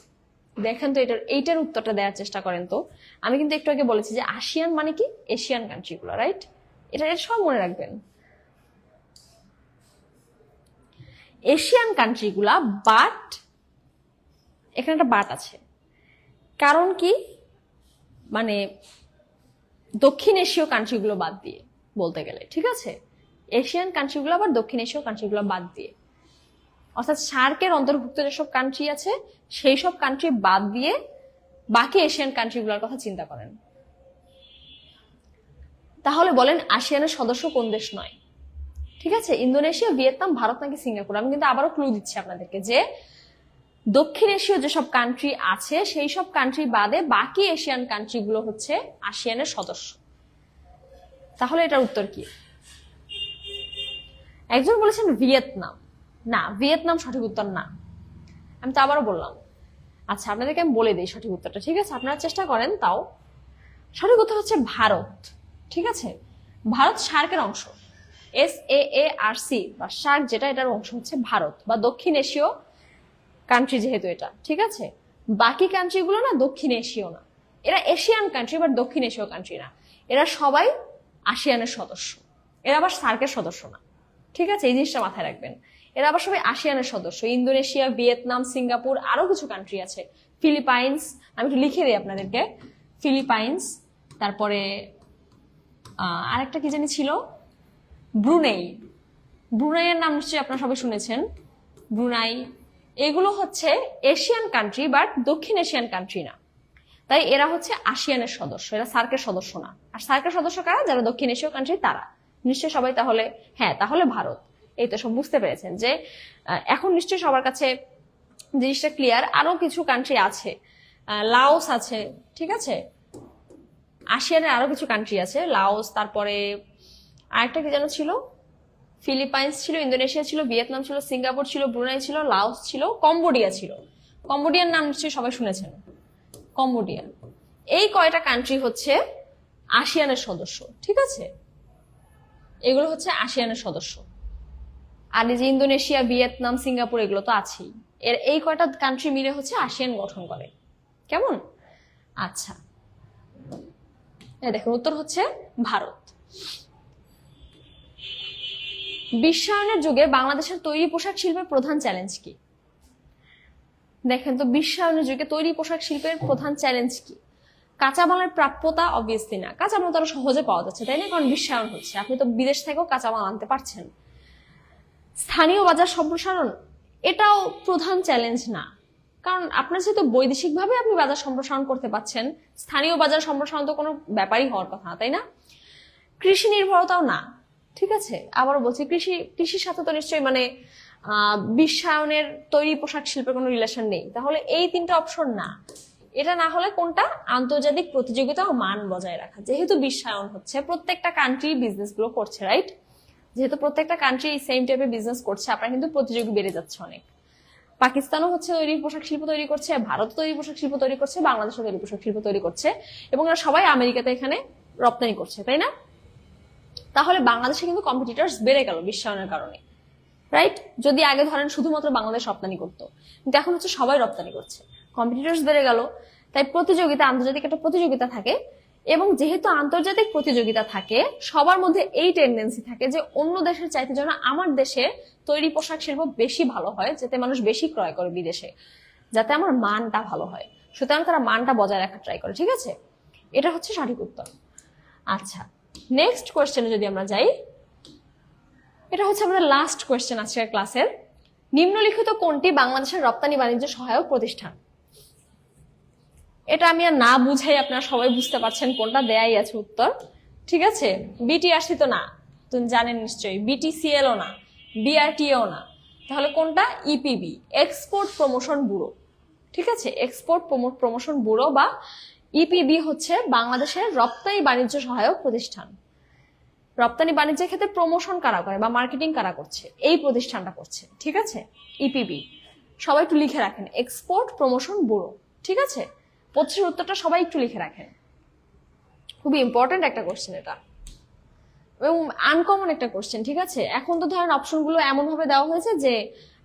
দেখেন তো এইটার উত্তরটা দেওয়ার চেষ্টা করেন তো। আমি কিন্তু একটু আগে বলেছি যে আসিয়ান মানে কি এশিয়ান কান্ট্রিগুলো, রাইট? এটা সব মনে রাখবেন, এশিয়ান কান্ট্রিগুলা, বাট এখানে একটা বাট আছে, কারণ কি মানে দক্ষিণ এশীয় কান্ট্রিগুলো বাদ দিয়ে বলতে গেলে, ঠিক আছে? এশিয়ান কান্ট্রিগুলো আবার দক্ষিণ এশীয় কান্ট্রিগুলো বাদ দিয়ে, অর্থাৎ সার্কের অন্তর্ভুক্ত যেসব কান্ট্রি আছে সেই সব কান্ট্রি বাদ দিয়ে বাকি এশিয়ান কান্ট্রিগুলোর কথা চিন্তা করেন। তাহলে বলেন আসিয়ানের সদস্য কোন দেশ নয়? ঠিক আছে, ইন্দোনেশিয়া, ভিয়েতনাম, ভারত নাকি সিঙ্গাপুর? আমি কিন্তু আবারও ক্লু দিচ্ছি আপনাদেরকে যে দক্ষিণ এশীয় যেসব কান্ট্রি আছে সেই সব কান্ট্রি বাদে বাকি এশিয়ান কান্ট্রিগুলো হচ্ছে আসিয়ানের সদস্য। তাহলে এটার উত্তর কি? একজন বলেছেন ভিয়েতনাম। না, ভিয়েতনাম সঠিক উত্তর না। আমি তো আবারও বললাম। আচ্ছা, আপনাদেরকে আমি বলে দিই সঠিক উত্তরটা, ঠিক আছে? আপনারা চেষ্টা করেন তাও। সঠিক উত্তর হচ্ছে ভারত। ঠিক আছে, ভারত সার্কের অংশ। SAARC বা সার্ক যেটা, এটার অংশ হচ্ছে ভারত বা দক্ষিণ এশীয় কান্ট্রি যেহেতু এটা। ঠিক আছে, বাকি কান্ট্রিগুলো না দক্ষিণ এশীয় না, এরা এশিয়ান কান্ট্রি বাট দক্ষিণ এশীয় কান্ট্রি না, এরা সবাই আসিয়ানের সদস্য, এরা আবার সার্কের সদস্য না। ঠিক আছে, এই জিনিসটা মাথায় রাখবেন। এরা আবার সবাই আসিয়ানের সদস্য। ইন্দোনেশিয়া, ভিয়েতনাম, সিঙ্গাপুর, আরো কিছু কান্ট্রি আছে, ফিলিপাইন্স, আমি একটু লিখে দিই আপনাদেরকে। ফিলিপাইন্স, তারপরে আরেকটা কি জানি ছিল, ব্রুনেই। ব্রুনাইয়ের নাম নিশ্চয়ই আপনারা সবাই শুনেছেন, ব্রুনাই। এগুলো হচ্ছে এশিয়ান কান্ট্রি বাট দক্ষিণ এশিয়ান কান্ট্রি না, তাই এরা হচ্ছে আসিয়ানের সদস্য, এরা সার্কের সদস্য না। আর সার্কের সদস্য কারা? যারা দক্ষিণ এশীয় কান্ট্রি তারা। নিশ্চয়ই সবাই তাহলে, হ্যাঁ তাহলে ভারত। এই তো সব বুঝতে পেরেছেন যে এখন নিশ্চয়ই সবার কাছে জিনিসটা ক্লিয়ার। আরো কিছু কান্ট্রি আছে, লাওস আছে। ঠিক আছে, আসিয়ানের আরো কিছু কান্ট্রি আছে, লাওস, তারপরে আরেকটা কি যেন ছিল, ফিলিপাইন্স ছিল, ইন্দোনেশিয়া ছিল, ভিয়েতনাম ছিল, সিঙ্গাপুর ছিল, ব্রুনাই ছিল, লাওস ছিল, কম্বোডিয়া ছিল। কম্বোডিয়ার নাম নিশ্চয়ই সবাই শুনেছেন, কম্বোডিয়া। এই কয়টা কান্ট্রি হচ্ছে আসিয়ানের সদস্য। ঠিক আছে, এগুলো হচ্ছে আসিয়ানের সদস্য। আর এই যে ইন্দোনেশিয়া, ভিয়েতনাম, সিঙ্গাপুর এগুলো তো আছেই। এই কয়টা কান্ট্রি মিলে হচ্ছে আসিয়ান গঠন করে। কেমন? আচ্ছা, দেখুন উত্তর হচ্ছে ভারত। বিশ্বায়নের যুগে বাংলাদেশের তৈরি পোশাক শিল্পের প্রধান চ্যালেঞ্জ কি? দেখেন তো, বিশ্বায়নের যুগে তৈরি পোশাক শিল্পের প্রধান চ্যালেঞ্জ কি? কাঁচামালের প্রাপ্যতা, অবভিয়াসলি না। কাঁচামাল তো আরো সহজে পাওয়া যাচ্ছে, তাই না? কারণ বিশ্বায়ন হচ্ছে, আপনি তো বিদেশ থেকেও কাঁচামাল আনতে পারছেন। স্থানীয় বাজার সম্প্রসারণ, এটাও প্রধান চ্যালেঞ্জ না, কারণ আপনার যেহেতু বৈদেশিক ভাবে আপনি বাজার সম্প্রসারণ করতে পারছেন, স্থানীয় বাজার সম্প্রসারণ তো কোনো ব্যাপারই হওয়ার কথা না, তাই না? কৃষি নির্ভরতাও না। ঠিক আছে, আবারও বলছি, কৃষির সাথে তো নিশ্চয়ই মানে বিশ্বায়নের তৈরি পোশাক শিল্পের কোনো রিলেশন নেই। তাহলে এই তিনটা অপশন না। এটা না হলে কোনটা? আন্তর্জাতিক প্রতিযোগিতা ও মান বজায় রাখা। যেহেতু বিশ্বায়ন হচ্ছে, প্রত্যেকটা কান্ট্রি বিজনেস গুলো করছে, রাইট? যেহেতু প্রত্যেকটা কান্ট্রি সেম টাইপের বিজনেস করছে, আপনার কিন্তু প্রতিযোগী বেড়ে যাচ্ছে অনেক। পাকিস্তানও হচ্ছে তৈরি পোশাক শিল্প তৈরি করছে, ভারত তৈরি পোশাক শিল্প তৈরি করছে, বাংলাদেশও তৈরি পোশাক শিল্প তৈরি করছে, এবং এরা সবাই আমেরিকাতে এখানে রপ্তানি করছে, তাই না? তাহলে বাংলাদেশে কিন্তু কম্পিটিটরস বেড়ে গেল বিশ্বায়নের কারণে, রাইট? যদি আগে ধরেন শুধুমাত্র বাংলাদেশ রপ্তানি করতো, কিন্তু এখন হচ্ছে সবাই রপ্তানি করছে, কম্পিটিটরস বেড়ে গেল। তাই প্রতিযোগিতা, আন্তর্জাতিক একটা প্রতিযোগিতা থাকে, এবং যেহেতু আন্তর্জাতিক প্রতিযোগিতা থাকে, সবার মধ্যে এই টেন্ডেন্সি থাকে যে অন্য দেশের চাইতে যেন আমার দেশে তৈরি পোশাক শিল্প বেশি ভালো হয়, যাতে মানুষ বেশি ক্রয় করে বিদেশে, যাতে আমার মানটা ভালো হয়। সুতরাং তারা মানটা বজায় রাখার ট্রাই করে। ঠিক আছে, এটা হচ্ছে সঠিক উত্তর। আচ্ছা, নেক্সট কোয়েশ্চেনে যদি আমরা যাই, এটা হচ্ছে আমাদের লাস্ট কোয়েশ্চেন আজকের ক্লাসের। নিম্নলিখিত কোনটি বাংলাদেশের রপ্তানি বাণিজ্য সহায়ক প্রতিষ্ঠান? এটা আমি আর না বুঝাই আপনারা সবাই বুঝতে পারছেন কোনটা, দেয়াই আছে উত্তর। ঠিক আছে, বিটিআরসি তো না, তুমি জানেন নিশ্চয়ই, বিটিসিএল ও না, বিআরটিও না। তাহলে কোনটা? EPB, export promotion bureau. ঠিক আছে, এক্সপোর্ট প্রমোশন ব্যুরো বা ইপিবি হচ্ছে বাংলাদেশের রপ্তানি বাণিজ্য সহায়ক প্রতিষ্ঠান। রপ্তানি বাণিজ্যের ক্ষেত্রে প্রমোশন কারা করে বা মার্কেটিং কারা করছে? এই প্রতিষ্ঠানটা করছে। ঠিক আছে, ইপিবি সবাই একটু লিখে রাখেন, এক্সপোর্ট প্রমোশন ব্যুরো। ঠিক আছে, 25 উত্তরটা সবাই একটু লিখে রাখেন, খুবই ইম্পর্টেন্ট একটা কোশ্চেন এটা, এবং আনকমন একটা কোশ্চেন। ঠিক আছে, এখন তো ধরেন অপশনগুলো এমন ভাবে দেওয়া হয়েছে যে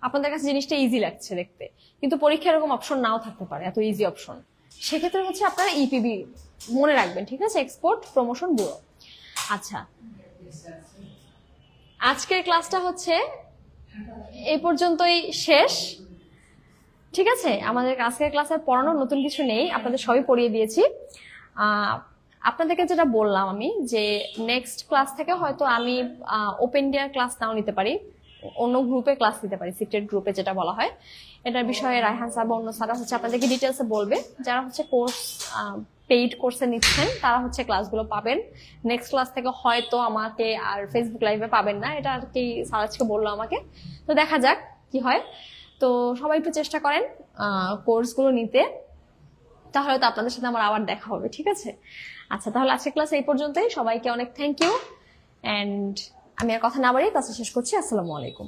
আপনাদের কাছে জিনিসটা ইজি লাগছে দেখতে, কিন্তু পরীক্ষায় এরকম অপশন নাও থাকতে পারে, এত ইজি অপশন। সেক্ষেত্রে হচ্ছে আপনারা ইপিবি মনে রাখবেন। ঠিক আছে, এক্সপোর্ট প্রমোশন ব্যুরো। আচ্ছা, আজকের ক্লাসটা হচ্ছে এই পর্যন্তই শেষ। ঠিক আছে, আমাদের আজকের ক্লাসে পড়ানোর নতুন কিছু নেই, আপনাদের সবই পড়িয়ে দিয়েছি। আপনাদেরকে যেটা বললাম আমি যে নেক্সট ক্লাস থেকে হয়তো আমি ওপেন ডেয়ার ক্লাস নাও নিতে পারি, অন্য গ্রুপে ক্লাস নিতে পারি, সিক্রেট গ্রুপে যেটা বলা হয়। এটার বিষয়ে রায়হান স্যার বা অন্য স্যাররা হচ্ছে আপনাদেরকে ডিটেলসে বলবে। যারা হচ্ছে কোর্স পেইড কোর্সে নিচ্ছেন তারা হচ্ছে ক্লাসগুলো পাবেন। নেক্সট ক্লাস থেকে হয়তো আমাকে আর ফেসবুক লাইভে পাবেন না, এটা আর কি স্যার আজকে বললো আমাকে। তো দেখা যাক কি হয়। তো সবাই একটু চেষ্টা করেন কোর্সগুলো নিতে, তাহলে তো আপনাদের সাথে আমার আবার দেখা হবে, ঠিক আছে? আচ্ছা, তাহলে আজকের ক্লাস এই পর্যন্তই। সবাইকে অনেক থ্যাংক ইউ, এন্ড আমি আর কথা না বাড়িয়ে ক্লাসে শেষ করছি। আসসালামু আলাইকুম।